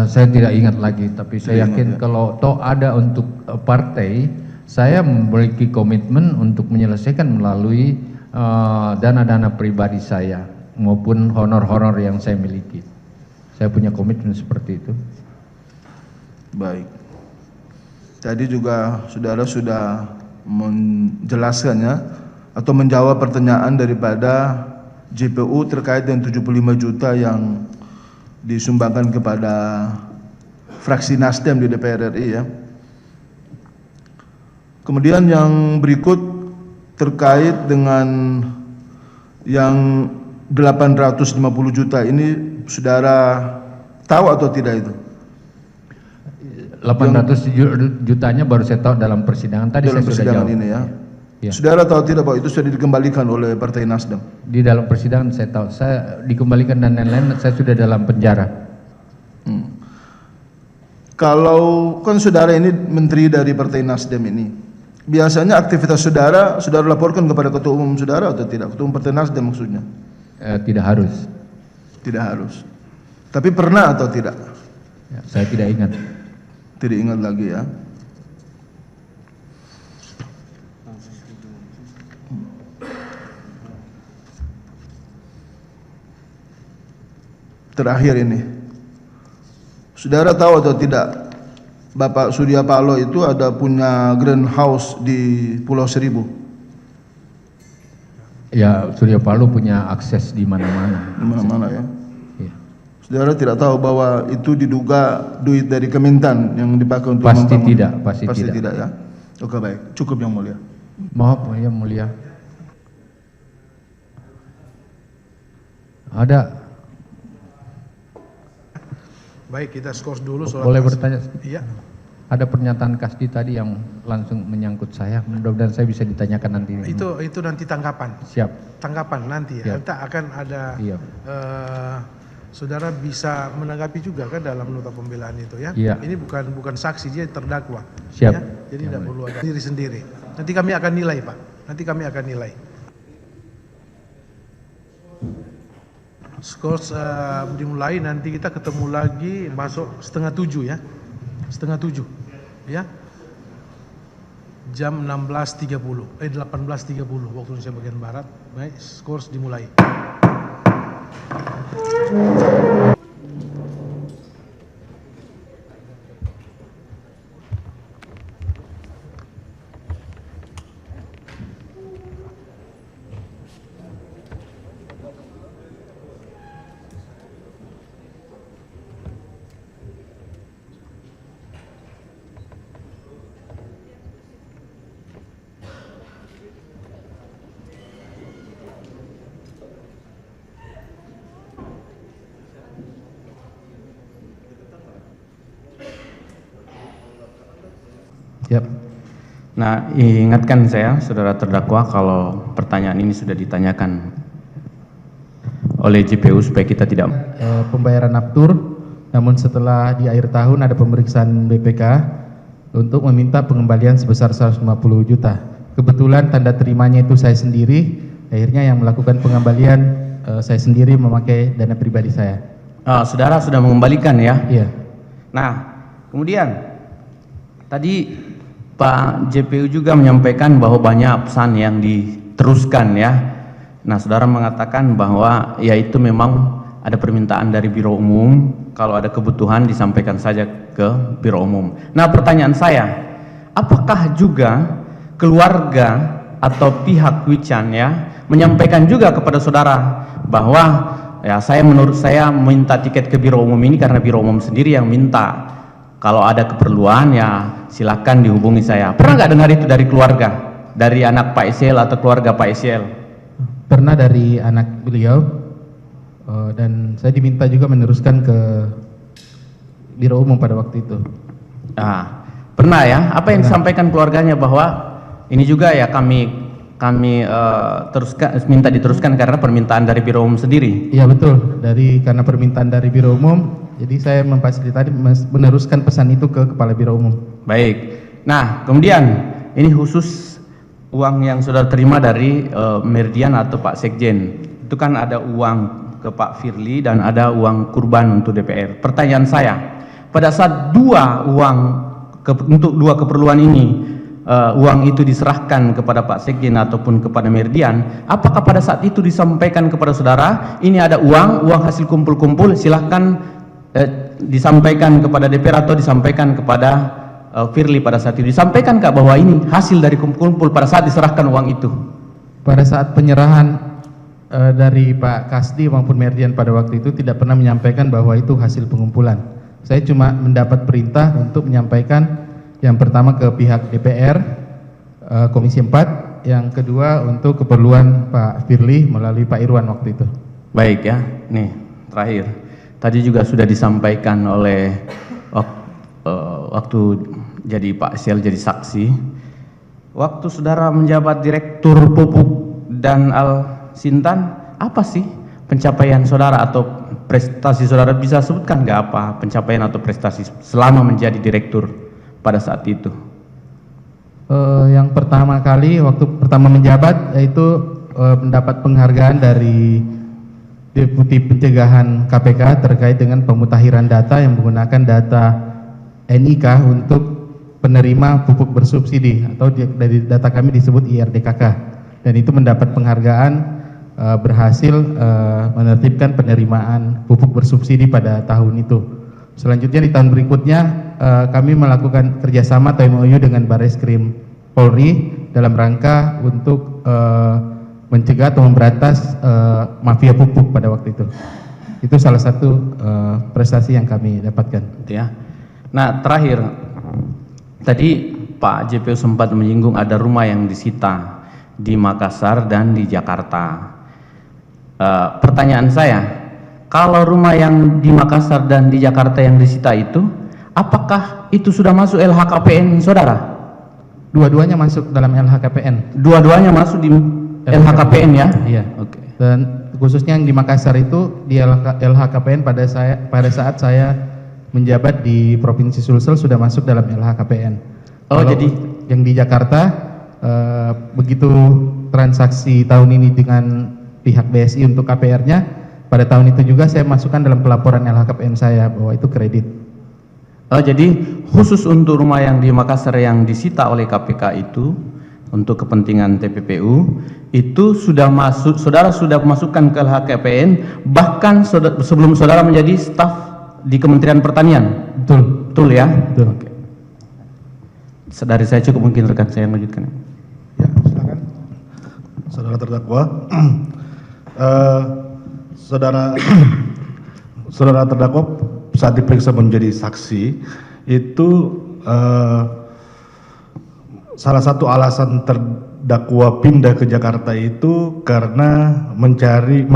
Speaker 5: Saya tidak ingat lagi, tapi saya yakin kalau toh ada untuk partai, saya memiliki komitmen untuk menyelesaikan melalui dana-dana pribadi saya maupun honor-honor yang saya miliki. Saya punya komitmen seperti itu.
Speaker 6: Baik. Tadi juga saudara sudah menjelaskannya atau menjawab pertanyaan daripada JPU terkait dengan 75 juta yang disumbangkan kepada fraksi Nasdem di DPR RI ya. Kemudian yang berikut terkait dengan yang 850 juta ini, saudara tahu atau tidak itu?
Speaker 5: 800 jutanya baru saya tahu dalam persidangan tadi.
Speaker 6: Dalam
Speaker 5: saya
Speaker 6: persidangan
Speaker 5: sudah jawab.
Speaker 6: ini ya.
Speaker 5: Ya.
Speaker 6: Saudara tahu tidak bahwa itu sudah dikembalikan oleh Partai Nasdem?
Speaker 5: Di dalam persidangan saya tahu, saya dikembalikan dan lain-lain, saya sudah dalam penjara.
Speaker 6: Kalau kan saudara ini menteri dari Partai Nasdem ini, biasanya aktivitas saudara laporkan kepada ketua umum saudara atau tidak? Ketua umum Partai Nasdem maksudnya?
Speaker 5: Tidak harus.
Speaker 6: Tidak harus. Tapi pernah atau tidak?
Speaker 5: Ya, saya tidak ingat.
Speaker 6: Tidak ingat lagi ya. Terakhir ini, saudara tahu atau tidak, Bapak Surya Paloh itu ada punya greenhouse di Pulau Seribu?
Speaker 5: Ya, Surya Paloh punya akses di mana-mana.
Speaker 6: Di mana-mana ya.
Speaker 5: Ya.
Speaker 6: Saudara tidak tahu bahwa itu diduga duit dari Kementan yang dipakai untuk
Speaker 5: Pasti
Speaker 6: membangun?
Speaker 5: tidak, pasti
Speaker 6: tidak ya. Oke baik, cukup yang mulia.
Speaker 5: Maaf yang mulia. Ada.
Speaker 3: Baik, kita skors dulu soal
Speaker 5: Boleh
Speaker 3: Kasdi.
Speaker 5: bertanya?
Speaker 3: Iya.
Speaker 5: Ada pernyataan Kasdi tadi yang langsung menyangkut saya. Mudah-mudahan saya bisa ditanyakan nanti.
Speaker 3: Itu nanti tanggapan.
Speaker 5: Siap.
Speaker 3: Tanggapan nanti ya.
Speaker 5: Siap.
Speaker 3: Nanti akan ada
Speaker 5: Iya.
Speaker 3: saudara bisa menanggapi juga kan dalam nota pembelaan itu ya.
Speaker 5: Iya.
Speaker 3: Ini bukan saksi, dia terdakwa.
Speaker 5: Siap.
Speaker 3: Ya? Jadi tidak perlu ada diri sendiri. Nanti kami akan nilai, Pak. Nanti kami akan nilai. Skor dimulai, nanti kita ketemu lagi masuk 6:30 ya. 6:30 ya. Jam 18.30 waktu Indonesia bagian barat. Baik, skor dimulai.
Speaker 5: Siap.
Speaker 7: Nah, ingatkan saya, saudara terdakwa, kalau pertanyaan ini sudah ditanyakan oleh JPU supaya kita tidak
Speaker 8: pembayaran aftur, namun setelah di akhir tahun ada pemeriksaan BPK untuk meminta pengembalian sebesar 150 juta. Kebetulan tanda terimanya itu saya sendiri, akhirnya yang melakukan pengembalian saya sendiri memakai dana pribadi saya.
Speaker 7: saudara sudah mengembalikan ya?
Speaker 8: Iya.
Speaker 7: Nah, kemudian tadi Pak JPU juga menyampaikan bahwa banyak pesan yang diteruskan ya. Nah, saudara mengatakan bahwa ya itu memang ada permintaan dari Biro Umum, kalau ada kebutuhan disampaikan saja ke Biro Umum. Nah, pertanyaan saya, apakah juga keluarga atau pihak Wican ya menyampaikan juga kepada saudara bahwa ya menurut saya minta tiket ke Biro Umum ini karena Biro Umum sendiri yang minta. Kalau ada keperluan ya silakan dihubungi saya. Pernah nggak dengar itu dari keluarga, dari anak Pak Isiel atau keluarga Pak Isiel?
Speaker 8: Pernah dari anak beliau, dan saya diminta juga meneruskan ke Biro Umum pada waktu itu.
Speaker 7: Pernah ya? Apa yang disampaikan keluarganya bahwa ini juga ya kami teruskan, minta diteruskan karena permintaan dari Biro Umum sendiri?
Speaker 8: Iya betul, karena permintaan dari Biro Umum, jadi saya memfasilitasi meneruskan pesan itu ke Kepala Biro Umum.
Speaker 7: Baik. Nah, kemudian ini khusus uang yang saudara terima dari Merdian atau Pak Sekjen. Itu kan ada uang ke Pak Firly dan ada uang kurban untuk DPR. Pertanyaan saya, pada saat untuk dua keperluan ini uang itu diserahkan kepada Pak Sekjen ataupun kepada Merdian, apakah pada saat itu disampaikan kepada saudara, ini ada uang hasil kumpul-kumpul, silahkan disampaikan kepada DPR atau disampaikan kepada Firly pada saat itu? Disampaikan Kak bahwa ini hasil dari kumpul-kumpul pada saat diserahkan uang itu?
Speaker 8: Pada saat penyerahan dari Pak Kasdi maupun Merdian pada waktu itu tidak pernah menyampaikan bahwa itu hasil pengumpulan. Saya cuma mendapat perintah untuk menyampaikan yang pertama ke pihak DPR, Komisi 4, yang kedua untuk keperluan Pak Firly melalui Pak Irwan waktu itu.
Speaker 7: Baik ya, nih terakhir. Tadi juga sudah disampaikan oleh waktu jadi Pak Sel jadi saksi. Waktu saudara menjabat Direktur Pupuk dan Al Sintan, apa sih pencapaian saudara atau prestasi saudara, bisa sebutkan nggak apa pencapaian atau prestasi selama menjadi direktur pada saat itu?
Speaker 8: Yang pertama kali waktu pertama menjabat yaitu mendapat penghargaan dari Deputi Pencegahan KPK terkait dengan pemutakhiran data yang menggunakan data NIK untuk penerima pupuk bersubsidi, atau dari data kami disebut IRDKK, dan itu mendapat penghargaan berhasil menertibkan penerimaan pupuk bersubsidi pada tahun itu. Selanjutnya di tahun berikutnya kami melakukan kerjasama atau MOU dengan Barreskrim Polri dalam rangka untuk mencegah atau memberantas mafia pupuk pada waktu itu. Itu salah satu prestasi yang kami dapatkan.
Speaker 7: Ya. Nah terakhir, tadi Pak JPU sempat menyinggung ada rumah yang disita di Makassar dan di Jakarta. Pertanyaan saya, kalau rumah yang di Makassar dan di Jakarta yang disita itu, apakah itu sudah masuk LHKPN saudara?
Speaker 8: Dua-duanya masuk dalam LHKPN.
Speaker 7: Dua-duanya masuk di LHKPN ya?
Speaker 8: Iya.
Speaker 7: Oke.
Speaker 8: Dan khususnya yang di Makassar itu di LHKPN pada saat saya menjabat di Provinsi Sulsel sudah masuk dalam LHKPN.
Speaker 7: Oh,
Speaker 8: kalau
Speaker 7: jadi
Speaker 8: yang di Jakarta begitu transaksi tahun ini dengan pihak BSI untuk KPR-nya, pada tahun itu juga saya masukkan dalam pelaporan LHKPN saya bahwa itu kredit.
Speaker 7: Oh, jadi khusus untuk rumah yang di Makassar yang disita oleh KPK itu untuk kepentingan TPPU itu sudah masuk, saudara sudah masukkan ke LHKPN bahkan sebelum saudara menjadi staf di Kementerian Pertanian.
Speaker 8: Betul.
Speaker 7: Betul ya?
Speaker 8: Betul.
Speaker 7: Oke. Dari saya cukup, mungkin rekan saya lanjutkan.
Speaker 6: Ya, silakan. Saudara terdakwa, saudara terdakwa saat diperiksa menjadi saksi itu salah satu alasan terdakwa pindah ke Jakarta itu karena mencari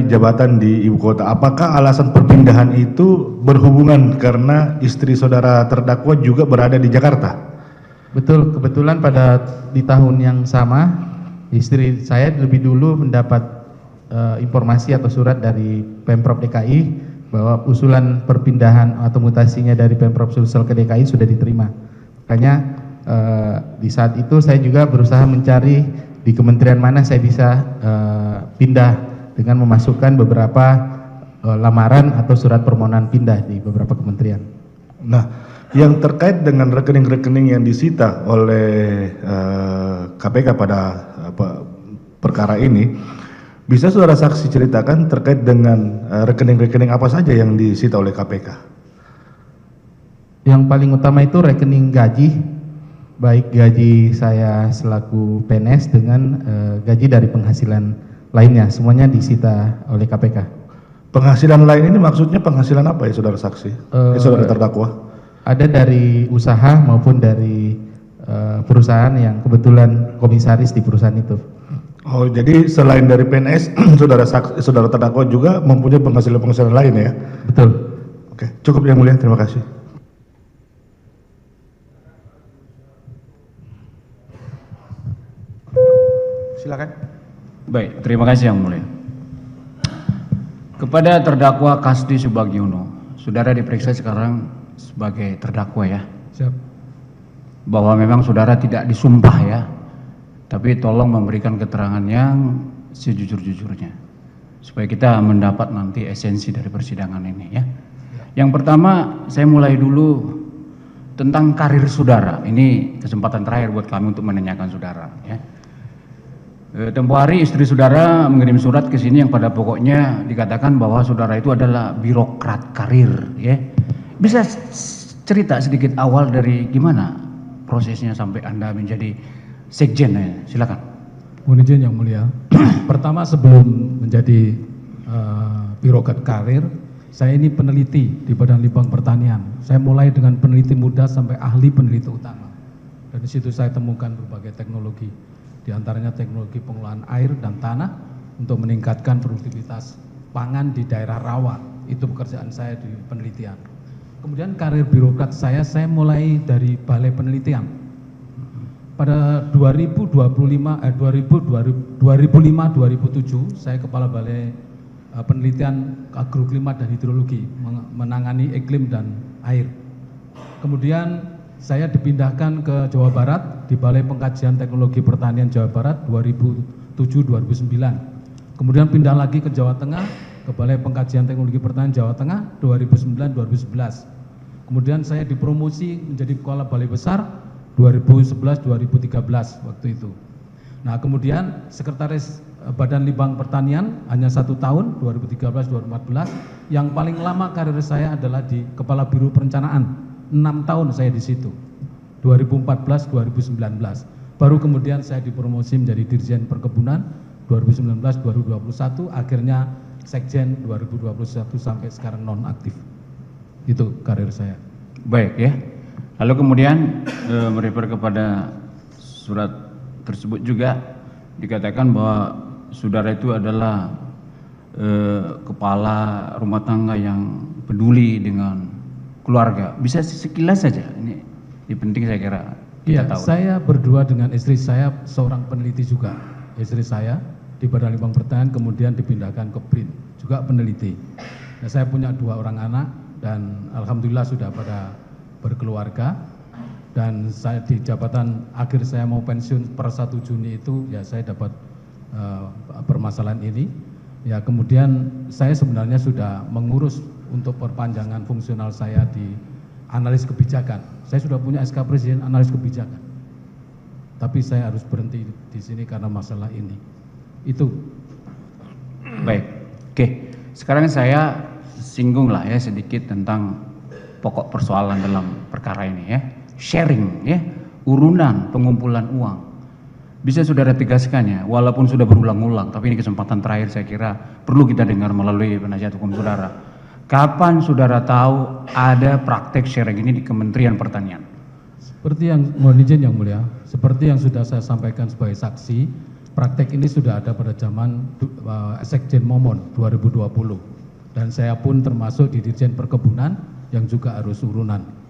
Speaker 6: jabatan di ibu kota. Apakah alasan perpindahan itu berhubungan karena istri saudara terdakwa juga berada di Jakarta?
Speaker 8: Betul, kebetulan di tahun yang sama istri saya lebih dulu mendapat informasi atau surat dari Pemprov DKI bahwa usulan perpindahan atau mutasinya dari Pemprov Sulsel ke DKI sudah diterima. Makanya di saat itu saya juga berusaha mencari di kementerian mana saya bisa pindah dengan memasukkan beberapa lamaran atau surat permohonan pindah di beberapa kementerian.
Speaker 6: Nah, yang terkait dengan rekening-rekening yang disita oleh KPK pada perkara ini, bisa saudara saksi ceritakan terkait dengan rekening-rekening apa saja yang disita oleh KPK?
Speaker 8: Yang paling utama itu rekening gaji, baik gaji saya selaku PNS dengan gaji dari penghasilan lainnya, semuanya disita oleh KPK.
Speaker 6: Penghasilan lain ini maksudnya penghasilan apa ya saudara saksi? Saudara terdakwa? Ada
Speaker 8: dari usaha maupun dari perusahaan yang kebetulan komisaris di perusahaan itu.
Speaker 6: Oh, jadi selain dari PNS, saudara terdakwa juga mempunyai penghasilan lain ya?
Speaker 8: Betul.
Speaker 6: Oke, cukup yang mulia, terima kasih.
Speaker 1: Silakan.
Speaker 9: Baik, terima kasih yang mulia. Kepada terdakwa Kasdi Subagiono, saudara diperiksa sekarang sebagai terdakwa ya.
Speaker 2: Siap.
Speaker 9: Bahwa memang saudara tidak disumpah ya, tapi tolong memberikan keterangan yang sejujur-jujurnya supaya kita mendapat nanti esensi dari persidangan ini ya. Yang pertama, saya mulai dulu tentang karir saudara. Ini kesempatan terakhir buat kami untuk menanyakan saudara ya. Tempo hari istri saudara mengirim surat ke sini yang pada pokoknya dikatakan bahwa saudara itu adalah birokrat karir ya. Bisa cerita sedikit awal dari gimana prosesnya sampai Anda menjadi sekjen ya, silakan.
Speaker 2: Mohon izin yang mulia. Pertama sebelum menjadi birokrat karir, Saya ini peneliti di Badan Litbang Pertanian. Saya mulai dengan peneliti muda sampai ahli peneliti utama. Dan di situ saya temukan berbagai teknologi, di antaranya teknologi pengolahan air dan tanah untuk meningkatkan produktivitas pangan di daerah rawa. Itu pekerjaan saya di penelitian. Kemudian karir birokrat saya mulai dari Balai Penelitian. Pada 2005-2007 saya kepala Balai Penelitian Agroklimat dan Hidrologi, menangani iklim dan air. Kemudian saya dipindahkan ke Jawa Barat di Balai Pengkajian Teknologi Pertanian Jawa Barat 2007-2009. Kemudian pindah lagi ke Jawa Tengah, ke Balai Pengkajian Teknologi Pertanian Jawa Tengah 2009-2011. Kemudian saya dipromosi menjadi Kepala Balai Besar 2011-2013 waktu itu. Nah, kemudian Sekretaris Badan Litbang Pertanian hanya 1 tahun 2013-2014. Yang paling lama karir saya adalah di Kepala Biro Perencanaan, 6 tahun saya di situ, 2014-2019. Baru kemudian saya dipromosi menjadi Dirjen Perkebunan 2019-2021, akhirnya Sekjen 2021 sampai sekarang nonaktif. Itu karir saya.
Speaker 9: Baik ya. Lalu kemudian merefer kepada surat tersebut juga dikatakan bahwa saudara itu adalah kepala rumah tangga yang peduli dengan keluarga. Bisa sekilas saja, ini penting saya kira kita tahu.
Speaker 2: Saya berdua dengan istri saya, seorang peneliti juga. Istri saya di Badan Litbang Pertanian kemudian dipindahkan ke BRIN, juga peneliti. Nah, saya punya 2 orang anak dan alhamdulillah sudah pada berkeluarga. Dan saya di jabatan akhir saya mau pensiun per 1 Juni itu, ya saya dapat permasalahan ini. Ya kemudian saya sebenarnya sudah mengurus untuk perpanjangan fungsional saya di analis kebijakan. Saya sudah punya SK Presiden analis kebijakan. Tapi saya harus berhenti di sini karena masalah ini. Itu.
Speaker 9: Baik. Oke. Sekarang saya singgung lah ya sedikit tentang pokok persoalan dalam perkara ini ya. Sharing ya, urunan pengumpulan uang. Bisa saudara tegaskan ya, walaupun sudah berulang-ulang, tapi ini kesempatan terakhir saya kira perlu kita dengar melalui penasihat hukum saudara. Kapan saudara tahu ada praktek sharing ini di Kementerian Pertanian?
Speaker 2: Seperti yang mohon izin yang mulia, seperti yang sudah saya sampaikan sebagai saksi, praktek ini sudah ada pada zaman Sekjen Momon 2020. Dan saya pun termasuk di Dirjen Perkebunan yang juga harus urunan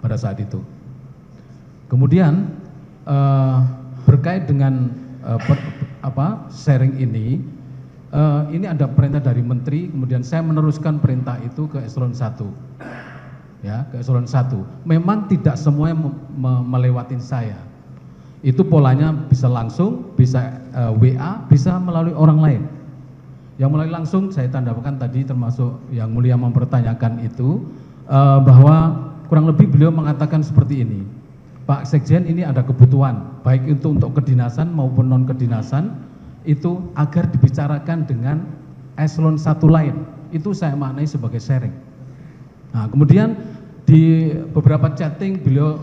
Speaker 2: pada saat itu. Kemudian berkait dengan sharing ini ada perintah dari Menteri, kemudian saya meneruskan perintah itu ke Eselon 1. Ya, ke Eselon 1. Memang tidak semuanya melewatin saya. Itu polanya bisa langsung, bisa WA, bisa melalui orang lain. Yang melalui langsung saya tandakan tadi termasuk yang mulia mempertanyakan itu bahwa kurang lebih beliau mengatakan seperti ini. Pak Sekjen, ini ada kebutuhan baik itu untuk kedinasan maupun non kedinasan itu agar dibicarakan dengan eselon 1 lain. Itu saya maknai sebagai sharing. Nah, kemudian di beberapa chatting beliau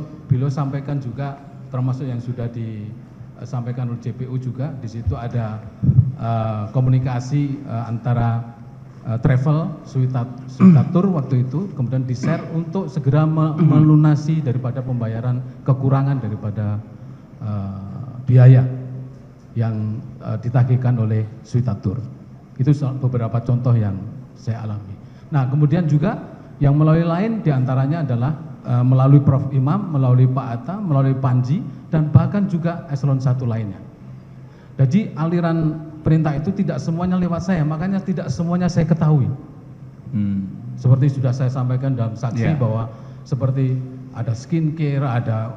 Speaker 2: sampaikan juga termasuk yang sudah disampaikan oleh JPU juga, di situ ada komunikasi antara travel Suitatur waktu itu, kemudian di-share untuk segera melunasi daripada pembayaran kekurangan daripada biaya yang ditagihkan oleh Suitatur. Itu beberapa contoh yang saya alami. Nah, kemudian juga yang melalui lain diantaranya adalah melalui Prof. Imam, melalui Pak Atta, melalui Panji, dan bahkan juga eselon 1 lainnya. Jadi aliran perintah itu tidak semuanya lewat saya, makanya tidak semuanya saya ketahui. Seperti sudah saya sampaikan dalam saksi bahwa seperti ada skincare, ada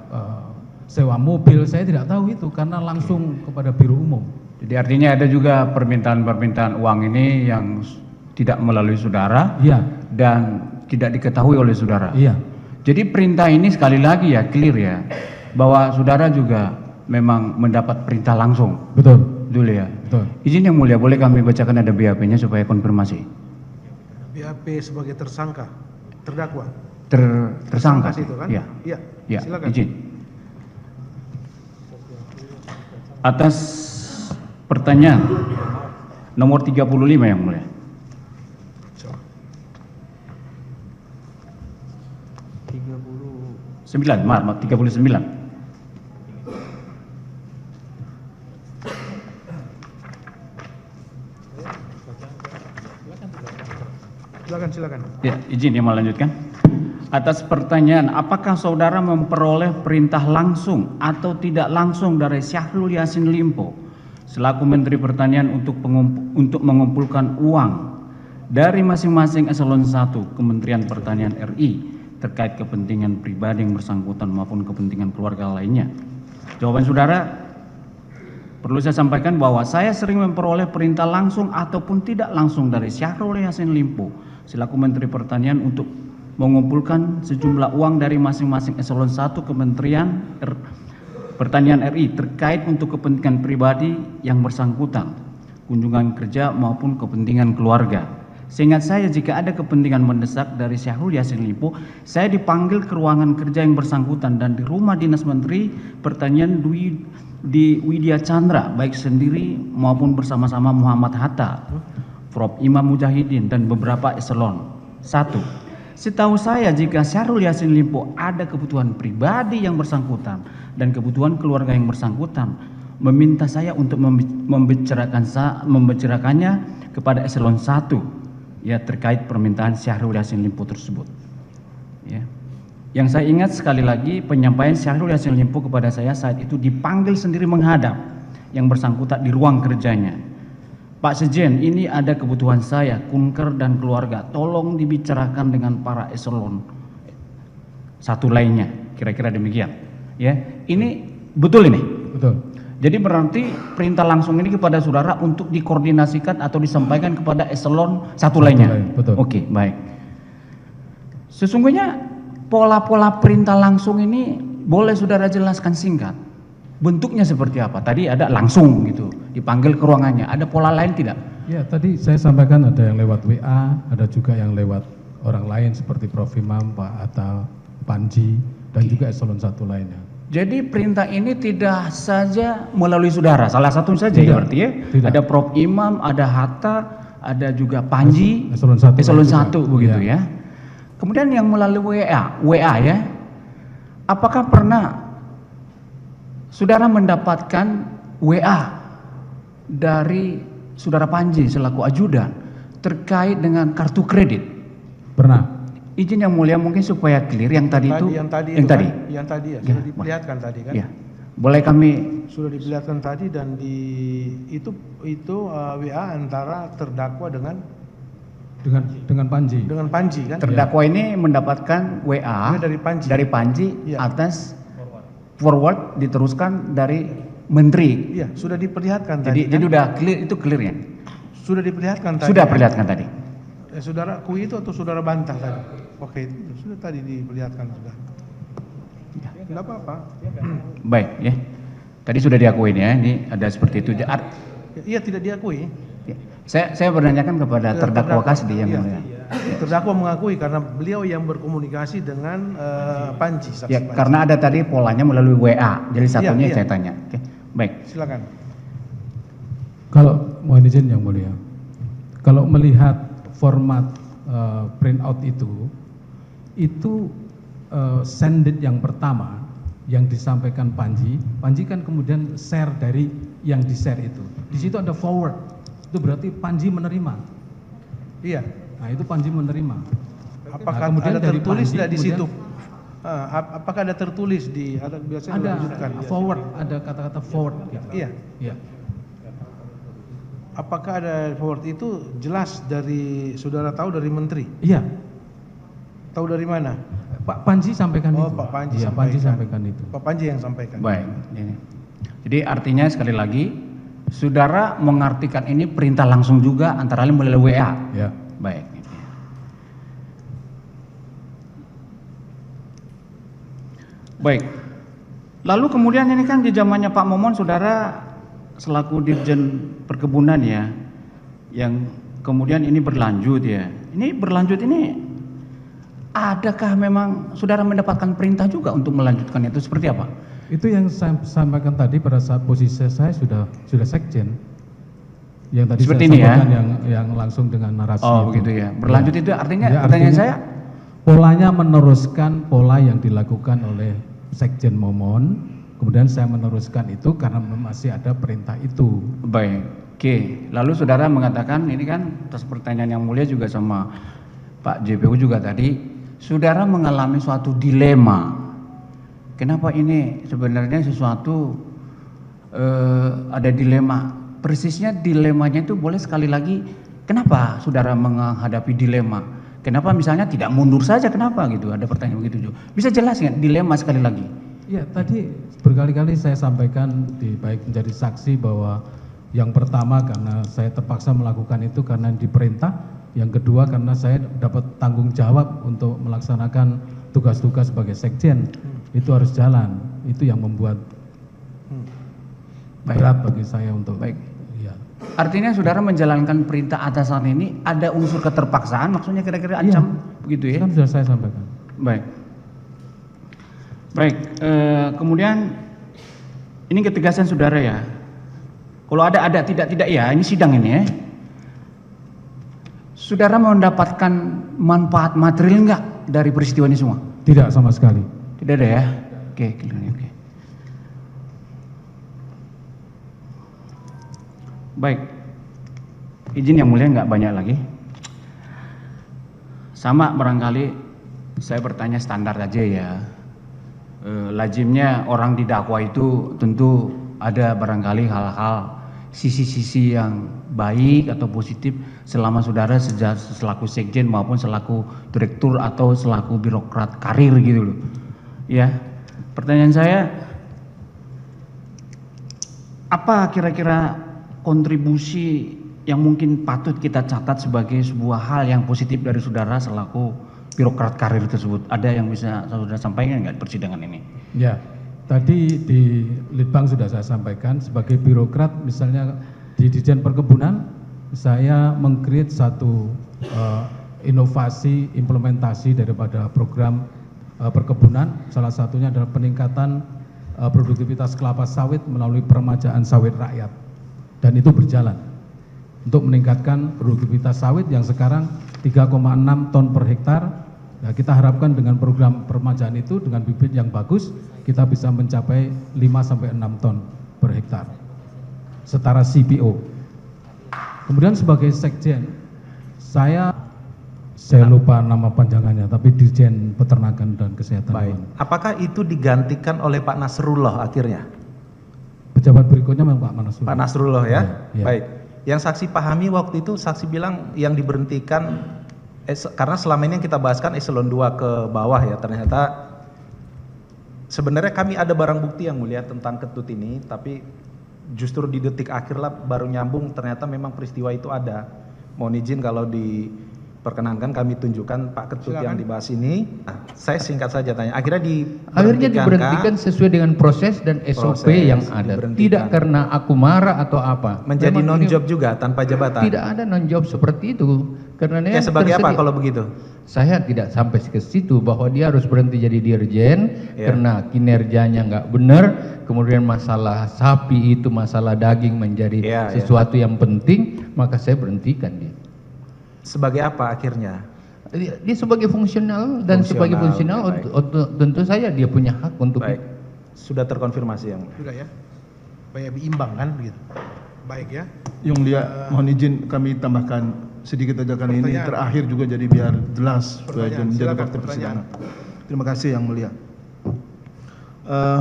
Speaker 2: sewa mobil, saya tidak tahu itu karena langsung kepada Biro Umum.
Speaker 9: Jadi artinya ada juga permintaan-permintaan uang ini yang tidak melalui saudara dan tidak diketahui oleh saudara.
Speaker 2: Iya.
Speaker 9: Jadi perintah ini sekali lagi ya clear ya, bahwa saudara juga memang mendapat perintah langsung.
Speaker 2: Betul.
Speaker 9: Dulu ya.
Speaker 2: Betul.
Speaker 9: Izin yang mulia, boleh kami bacakan ada BAP-nya supaya konfirmasi.
Speaker 3: BAP sebagai tersangka, terdakwa.
Speaker 9: Tersangka
Speaker 3: itu kan?
Speaker 9: Iya.
Speaker 3: Iya.
Speaker 9: Ya,
Speaker 3: Silakan.
Speaker 9: izin. Atas pertanyaan nomor 35 yang mulia. 39, maaf 39.
Speaker 3: Silakan.
Speaker 9: Ya, izin yang melanjutkan. Atas pertanyaan, apakah saudara memperoleh perintah langsung atau tidak langsung dari Syahrul Yassin Limpo selaku Menteri Pertanian untuk mengumpulkan uang dari masing-masing eselon 1 Kementerian Pertanian RI terkait kepentingan pribadi yang bersangkutan maupun kepentingan keluarga lainnya? Jawaban saudara, perlu saya sampaikan bahwa saya sering memperoleh perintah langsung ataupun tidak langsung dari Syahrul Yassin Limpo selaku Menteri Pertanian untuk mengumpulkan sejumlah uang dari masing-masing eselon 1 Kementerian Pertanian RI terkait untuk kepentingan pribadi yang bersangkutan, kunjungan kerja maupun kepentingan keluarga. Seingat saya, jika ada kepentingan mendesak dari Syahrul Yassin Limpo, saya dipanggil ke ruangan kerja yang bersangkutan dan di rumah dinas Menteri Pertanian di Widya Chandra, baik sendiri maupun bersama-sama Muhammad Hatta, Prof. Imam Mujahidin dan beberapa eselon 1. Setahu saya, jika Syahrul Yassin Limpo ada kebutuhan pribadi yang bersangkutan dan kebutuhan keluarga yang bersangkutan, meminta saya untuk membicarakannya kepada eselon 1 ya terkait permintaan Syahrul Yassin Limpo tersebut. Ya. Yang saya ingat sekali lagi, penyampaian Syahrul Yassin Limpo kepada saya saat itu dipanggil sendiri menghadap yang bersangkutan di ruang kerjanya. Pak Sekjen, ini ada kebutuhan saya, kunker dan keluarga, tolong dibicarakan dengan para eselon 1 lainnya, kira-kira demikian. Ya, ini betul ini.
Speaker 2: Betul.
Speaker 9: Jadi berarti perintah langsung ini kepada saudara untuk dikoordinasikan atau disampaikan kepada eselon 1 lainnya.
Speaker 2: Betul.
Speaker 9: Oke, baik. Sesungguhnya pola-pola perintah langsung ini boleh saudara jelaskan singkat. Bentuknya seperti apa? Tadi ada langsung gitu, dipanggil ke ruangannya. Ada pola lain tidak?
Speaker 2: Ya, tadi saya sampaikan ada yang lewat WA, ada juga yang lewat orang lain seperti Prof. Imam, Pak Atta, Panji, dan juga eselon 1 lainnya.
Speaker 9: Jadi perintah ini tidak saja melalui saudara, salah satu saja
Speaker 2: Tidak,
Speaker 9: ya berarti ya?
Speaker 2: tidak.
Speaker 9: Ada Prof. Imam, ada Hatta, ada juga Panji,
Speaker 2: eselon 1
Speaker 9: begitu ya. Kemudian yang melalui WA ya. Apakah pernah saudara mendapatkan WA dari saudara Panji selaku ajudan terkait dengan kartu kredit?
Speaker 2: Pernah.
Speaker 9: Izin yang mulia, mungkin supaya clear yang tadi itu.
Speaker 3: Yang tadi ya, sudah diperlihatkan tadi kan?
Speaker 9: Ya. Boleh kami
Speaker 3: sudah diperlihatkan tadi dan itu WA antara terdakwa dengan
Speaker 2: Panji.
Speaker 3: Dengan Panji kan?
Speaker 9: Terdakwa ini mendapatkan WA dari Panji
Speaker 3: ya.
Speaker 9: Atas forward diteruskan dari Menteri.
Speaker 3: Iya, sudah diperlihatkan
Speaker 9: jadi,
Speaker 3: tadi.
Speaker 9: Jadi udah clear, itu clear ya?
Speaker 3: Sudah diperlihatkan tadi.
Speaker 9: Sudah perlihatkan tadi.
Speaker 3: Saudara akui itu atau saudara bantah tadi? Oke, itu sudah tadi diperlihatkan sudah. Ya, tidak apa-apa.
Speaker 9: Baik ya. Tadi sudah diakuin ya, ini ada seperti itu.
Speaker 3: Iya, tidak diakui.
Speaker 9: Ya. Saya menanyakan kepada terdakwa Kasdi yang mulia.
Speaker 3: Terdakwa mengakui karena beliau yang berkomunikasi dengan Panji.
Speaker 9: Ya,
Speaker 3: Panji.
Speaker 9: karena ada tadi polanya melalui WA. Jadi satunya saya tanya. Oke. Baik.
Speaker 3: Silakan.
Speaker 2: Kalau mohon izin yang mulia, kalau melihat format printout itu sended yang pertama yang disampaikan Panji kan kemudian share dari yang di share itu. Di situ ada forward, itu berarti Panji menerima.
Speaker 3: Iya.
Speaker 2: Nah itu Panji menerima.
Speaker 3: Apakah ada tertulis di situ? Apakah ada tertulis di? Biasanya
Speaker 2: ada forward,
Speaker 3: ya.
Speaker 2: ada kata-kata forward. Gitu.
Speaker 3: Iya.
Speaker 2: Iya.
Speaker 3: Apakah ada forward itu jelas dari saudara tahu dari Menteri?
Speaker 2: Iya.
Speaker 3: Tahu dari mana?
Speaker 2: Pak Panji sampaikan itu.
Speaker 3: Pak Panji
Speaker 2: iya,
Speaker 3: sampaikan.
Speaker 2: Panji sampaikan itu.
Speaker 3: Pak Panji yang sampaikan.
Speaker 9: Baik. Jadi artinya sekali lagi, saudara mengartikan ini perintah langsung juga antara lain melalui WA.
Speaker 2: Ya.
Speaker 9: Baik. Baik. Lalu kemudian ini kan di zamannya Pak Momon, saudara selaku Dirjen Perkebunan ya, yang kemudian ini berlanjut ya. Ini berlanjut ini, adakah memang saudara mendapatkan perintah juga untuk melanjutkan itu seperti apa?
Speaker 2: Itu yang saya sampaikan tadi pada saat posisi saya sudah sekjen. Yang tadi
Speaker 9: seperti
Speaker 2: saya
Speaker 9: ini
Speaker 2: sampaikan
Speaker 9: ya?
Speaker 2: yang langsung dengan narasi.
Speaker 9: Oh
Speaker 2: itu.
Speaker 9: begitu ya. Berlanjut ya. Itu artinya
Speaker 2: ya,
Speaker 9: pertanyaan saya?
Speaker 2: polanya meneruskan pola yang dilakukan oleh Sekjen Momon, kemudian saya meneruskan itu karena masih ada perintah itu.
Speaker 9: Baik, oke. Lalu saudara mengatakan, ini kan atas pertanyaan yang mulia juga sama Pak JPU juga tadi, saudara mengalami suatu dilema. Kenapa ini sebenarnya sesuatu ada dilema? Persisnya dilemanya itu boleh sekali lagi, kenapa saudara menghadapi dilema? Kenapa misalnya tidak mundur saja, kenapa gitu? Ada pertanyaan begitu juga. Bisa jelas nggak dilema sekali lagi?
Speaker 2: Ya, tadi berkali-kali saya sampaikan baik menjadi saksi bahwa yang pertama karena saya terpaksa melakukan itu karena diperintah, yang kedua karena saya dapat tanggung jawab untuk melaksanakan tugas-tugas sebagai sekjen, itu harus jalan. Itu yang membuat berat bagi saya untuk
Speaker 9: baik. Ya. Artinya saudara menjalankan perintah atasan ini ada unsur keterpaksaan, maksudnya kira-kira ancam begitu ya?
Speaker 2: Kan sudah saya sampaikan.
Speaker 9: Baik. Baik, kemudian ini ketegasan saudara ya. Kalau ada tidak ya, ini sidang ini ya. Saudara mendapatkan manfaat material enggak dari peristiwa ini semua?
Speaker 2: Tidak sama sekali.
Speaker 9: Tidak ada ya? Oke, oke. Baik, izin yang mulia nggak banyak lagi. Sama barangkali saya bertanya standar aja ya. Lazimnya orang didakwa itu tentu ada barangkali hal-hal sisi-sisi yang baik atau positif selama saudara selaku sekjen maupun selaku direktur atau selaku birokrat karir gitu loh. Ya, pertanyaan saya, apa kira-kira kontribusi yang mungkin patut kita catat sebagai sebuah hal yang positif dari saudara selaku birokrat karir tersebut? Ada yang bisa saudara sampaikan nggak di persidangan ini?
Speaker 2: Ya, tadi di Litbang sudah saya sampaikan sebagai birokrat, misalnya di Dirjen Perkebunan saya meng-create satu inovasi implementasi daripada program perkebunan, salah satunya adalah peningkatan produktivitas kelapa sawit melalui peremajaan sawit rakyat. Dan itu berjalan untuk meningkatkan produktivitas sawit yang sekarang 3,6 ton per hektar. Nah, kita harapkan dengan program peremajaan itu dengan bibit yang bagus kita bisa mencapai 5-6 ton per hektar setara CPO. Kemudian sebagai sekjen saya lupa nama panjangannya, tapi Dirjen Peternakan dan Kesehatan.
Speaker 1: Baik. Apakah itu digantikan oleh Pak Nasrullah akhirnya?
Speaker 2: Pejabat berikutnya memang Pak Nasrullah.
Speaker 1: Pak Nasrullah ya?
Speaker 2: Ya.
Speaker 1: Baik. Yang saksi pahami waktu itu, saksi bilang yang diberhentikan, karena selama ini yang kita bahaskan eselon 2 ke bawah ya, ternyata sebenarnya kami ada barang bukti yang mulia tentang Ketut ini, tapi justru di detik akhir lah baru nyambung, ternyata memang peristiwa itu ada. Mohon izin kalau diperkenankan kami tunjukkan Pak Ketut. Silakan. Yang dibahas ini. Nah, saya singkat saja tanya, akhirnya
Speaker 5: diberhentikan sesuai dengan proses dan SOP yang ada, tidak karena aku marah atau apa.
Speaker 1: Menjadi non-job juga tanpa jabatan?
Speaker 5: Tidak ada non-job seperti itu. Karena
Speaker 1: ya, sebagai apa kalau begitu?
Speaker 5: Saya tidak sampai ke situ bahwa dia harus berhenti jadi dirjen karena kinerjanya nggak benar, kemudian masalah sapi itu, masalah daging menjadi sesuatu yang penting, maka saya berhentikan dia.
Speaker 1: Sebagai apa akhirnya?
Speaker 5: Dia sebagai fungsional dan sebagai fungsional tentu saja dia punya hak untuk.
Speaker 1: Baik. Sudah terkonfirmasi yang.
Speaker 3: Sudah ya. Baik, imbang kan begitu. Baik ya.
Speaker 6: Yang mulia, mohon izin kami tambahkan sedikit aja kan ini terakhir juga jadi biar jelas supaya menjadi fakta persidangan. Terima kasih yang mulia.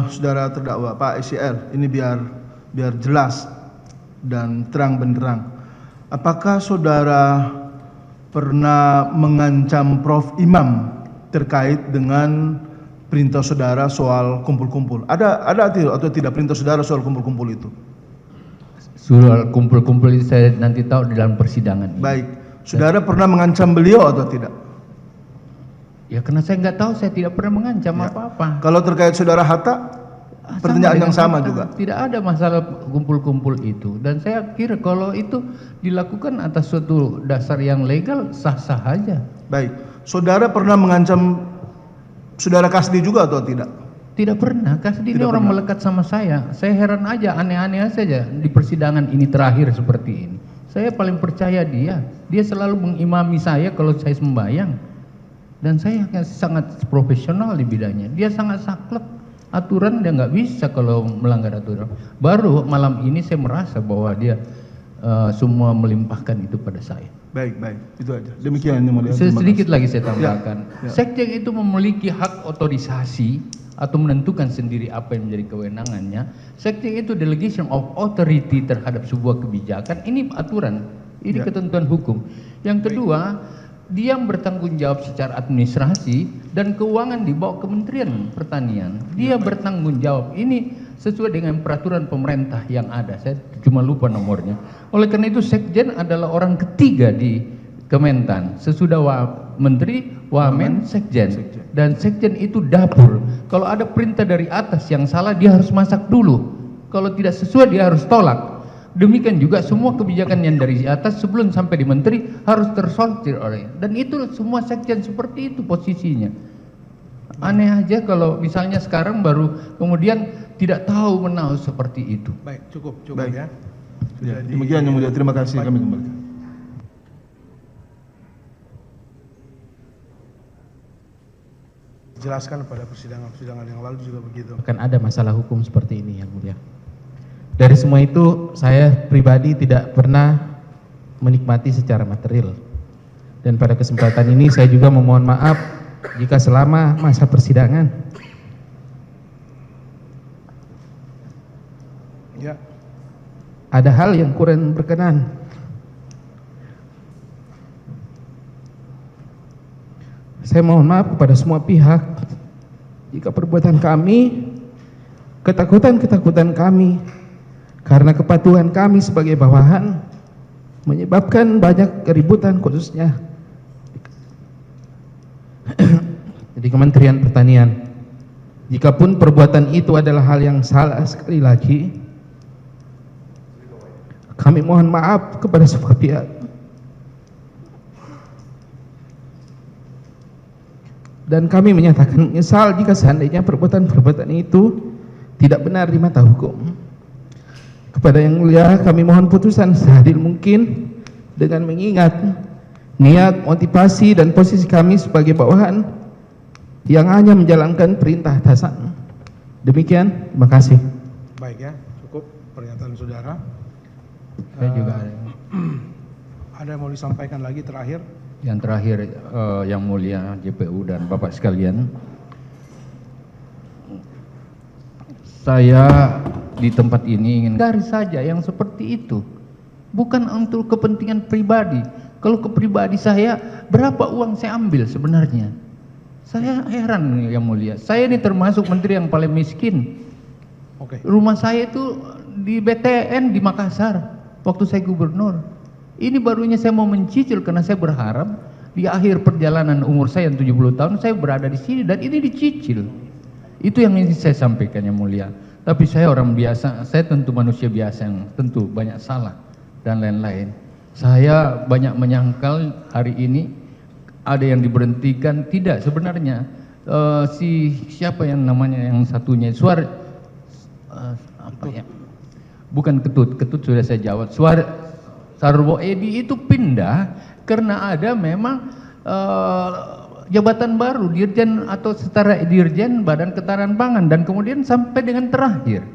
Speaker 6: Saudara terdakwa Pak ICL, ini biar jelas dan terang benderang. Apakah saudara pernah mengancam Prof Imam terkait dengan perintah saudara soal kumpul-kumpul? Ada atau tidak perintah saudara soal kumpul-kumpul itu?
Speaker 5: Soal kumpul-kumpul itu saya nanti tahu di dalam persidangan.
Speaker 6: Baik, saudara pernah mengancam beliau atau tidak?
Speaker 5: Ya karena saya nggak tahu, saya tidak pernah mengancam apa-apa.
Speaker 6: Kalau terkait saudara Hatta, pertanyaan yang sama juga.
Speaker 5: Tidak ada masalah kumpul-kumpul itu, dan saya kira kalau itu dilakukan atas suatu dasar yang legal sah-sah saja.
Speaker 6: Baik, saudara pernah mengancam saudara Kasdi juga atau tidak?
Speaker 5: Tidak pernah. Kasdi ini orang melekat sama saya. Saya heran aja, aneh-aneh saja di persidangan ini terakhir seperti ini. Saya paling percaya dia. Dia selalu mengimami saya kalau saya sembahyang. Dan saya sangat profesional di bidangnya. Dia sangat saklek aturan, dia nggak bisa kalau melanggar aturan. Baru malam ini saya merasa bahwa dia semua melimpahkan itu pada saya.
Speaker 6: Baik, itu aja. Demikian yang mulia.
Speaker 5: Sedikit lagi saya tambahkan.
Speaker 6: Ya.
Speaker 5: Sekjen itu memiliki hak otorisasi atau menentukan sendiri apa yang menjadi kewenangannya. Sekjen itu delegation of authority terhadap sebuah kebijakan. Ini aturan, ini ketentuan hukum. Yang kedua, dia yang bertanggung jawab secara administrasi dan keuangan di bawah Kementerian Pertanian. Dia bertanggung jawab. Ini sesuai dengan peraturan pemerintah yang ada. Saya cuma lupa nomornya. Oleh karena itu Sekjen adalah orang ketiga di Kementan. Sesudah Menteri, Wamen, Sekjen. Dan Sekjen itu dapur. Kalau ada perintah dari atas yang salah, dia harus masak dulu. Kalau tidak sesuai, dia harus tolak. Demikian juga semua kebijakan yang dari atas sebelum sampai di menteri harus tersortir oleh. Dan itu semua sekjen seperti itu posisinya. Aneh aja kalau misalnya sekarang baru kemudian tidak tahu menahu seperti itu.
Speaker 3: Baik, cukup
Speaker 6: Baik.
Speaker 3: ya.
Speaker 6: Demikian yang mulia, terima kasih, kami kembalikan.
Speaker 3: Jelaskan pada persidangan-persidangan yang lalu juga begitu.
Speaker 8: Akan ada masalah hukum seperti ini yang mulia. Dari semua itu saya pribadi tidak pernah menikmati secara material. Dan pada kesempatan ini saya juga memohon maaf jika selama masa persidangan ada hal yang kurang berkenan. Saya mohon maaf kepada semua pihak jika perbuatan kami, ketakutan kami, karena kepatuhan kami sebagai bawahan menyebabkan banyak keributan khususnya di Kementerian Pertanian. Jikapun perbuatan itu adalah hal yang salah, sekali lagi kami mohon maaf kepada semua pihak. Dan kami menyatakan menyesal jika seandainya perbuatan-perbuatan itu tidak benar di mata hukum. Kepada yang mulia kami mohon putusan seadil mungkin dengan mengingat niat, motivasi dan posisi kami sebagai bawahan yang hanya menjalankan perintah atasan. Demikian, terima kasih.
Speaker 3: Baik ya, cukup pernyataan saudara.
Speaker 5: Saya juga
Speaker 3: ada yang mau disampaikan lagi terakhir?
Speaker 5: Yang terakhir yang mulia JPU dan Bapak sekalian, saya di tempat ini ingin garis saja yang seperti itu, bukan untuk kepentingan pribadi. Kalau ke pribadi saya, berapa uang saya ambil sebenarnya? Saya heran yang mulia. Saya ini termasuk menteri yang paling miskin. Rumah saya itu di BTN di Makassar waktu saya gubernur. Ini barunya saya mau mencicil karena saya berharap di akhir perjalanan umur saya yang 70 tahun saya berada di sini dan ini dicicil. Itu yang ingin saya sampaikan yang mulia. Tapi saya orang biasa, saya tentu manusia biasa yang tentu banyak salah dan lain-lain. Saya banyak menyangkal hari ini ada yang diberhentikan, tidak sebenarnya siapa yang namanya yang satunya bukan Ketut sudah saya jawab. Sarwo Edi itu pindah karena ada memang jabatan baru dirjen atau setara dirjen Badan Ketahanan Pangan dan kemudian sampai dengan terakhir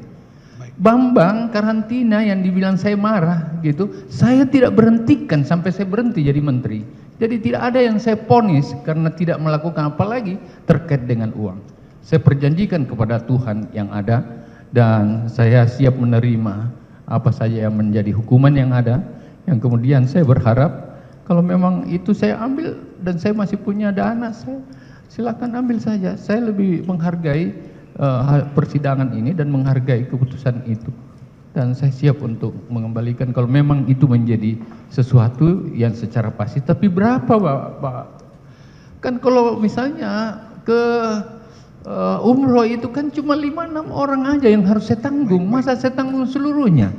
Speaker 5: Bambang karantina yang dibilang saya marah gitu, saya tidak berhentikan sampai saya berhenti jadi menteri. Jadi tidak ada yang saya ponis karena tidak melakukan apalagi terkait dengan uang. Saya perjanjikan kepada Tuhan yang ada dan saya siap menerima apa saja yang menjadi hukuman yang ada, yang kemudian saya berharap kalau memang itu saya ambil dan saya masih punya dana, saya silakan ambil saja. Saya lebih menghargai persidangan ini dan menghargai keputusan itu. Dan saya siap untuk mengembalikan kalau memang itu menjadi sesuatu yang secara pasti. Tapi berapa Pak? Kan kalau misalnya ke umroh itu kan cuma 5-6 orang aja yang harus saya tanggung. Masa saya tanggung seluruhnya?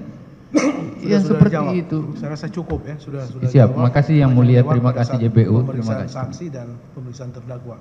Speaker 5: Yang seperti
Speaker 3: jawab.
Speaker 8: itu.
Speaker 3: Saya rasa cukup ya, sudah
Speaker 5: Siap,
Speaker 3: jawab.
Speaker 5: makasih yang mulia, terima
Speaker 3: Pada
Speaker 5: kasih
Speaker 3: saat
Speaker 5: JPU, terima
Speaker 3: pemeriksaan
Speaker 5: kasih.
Speaker 3: saksi dan pemeriksaan terdakwa.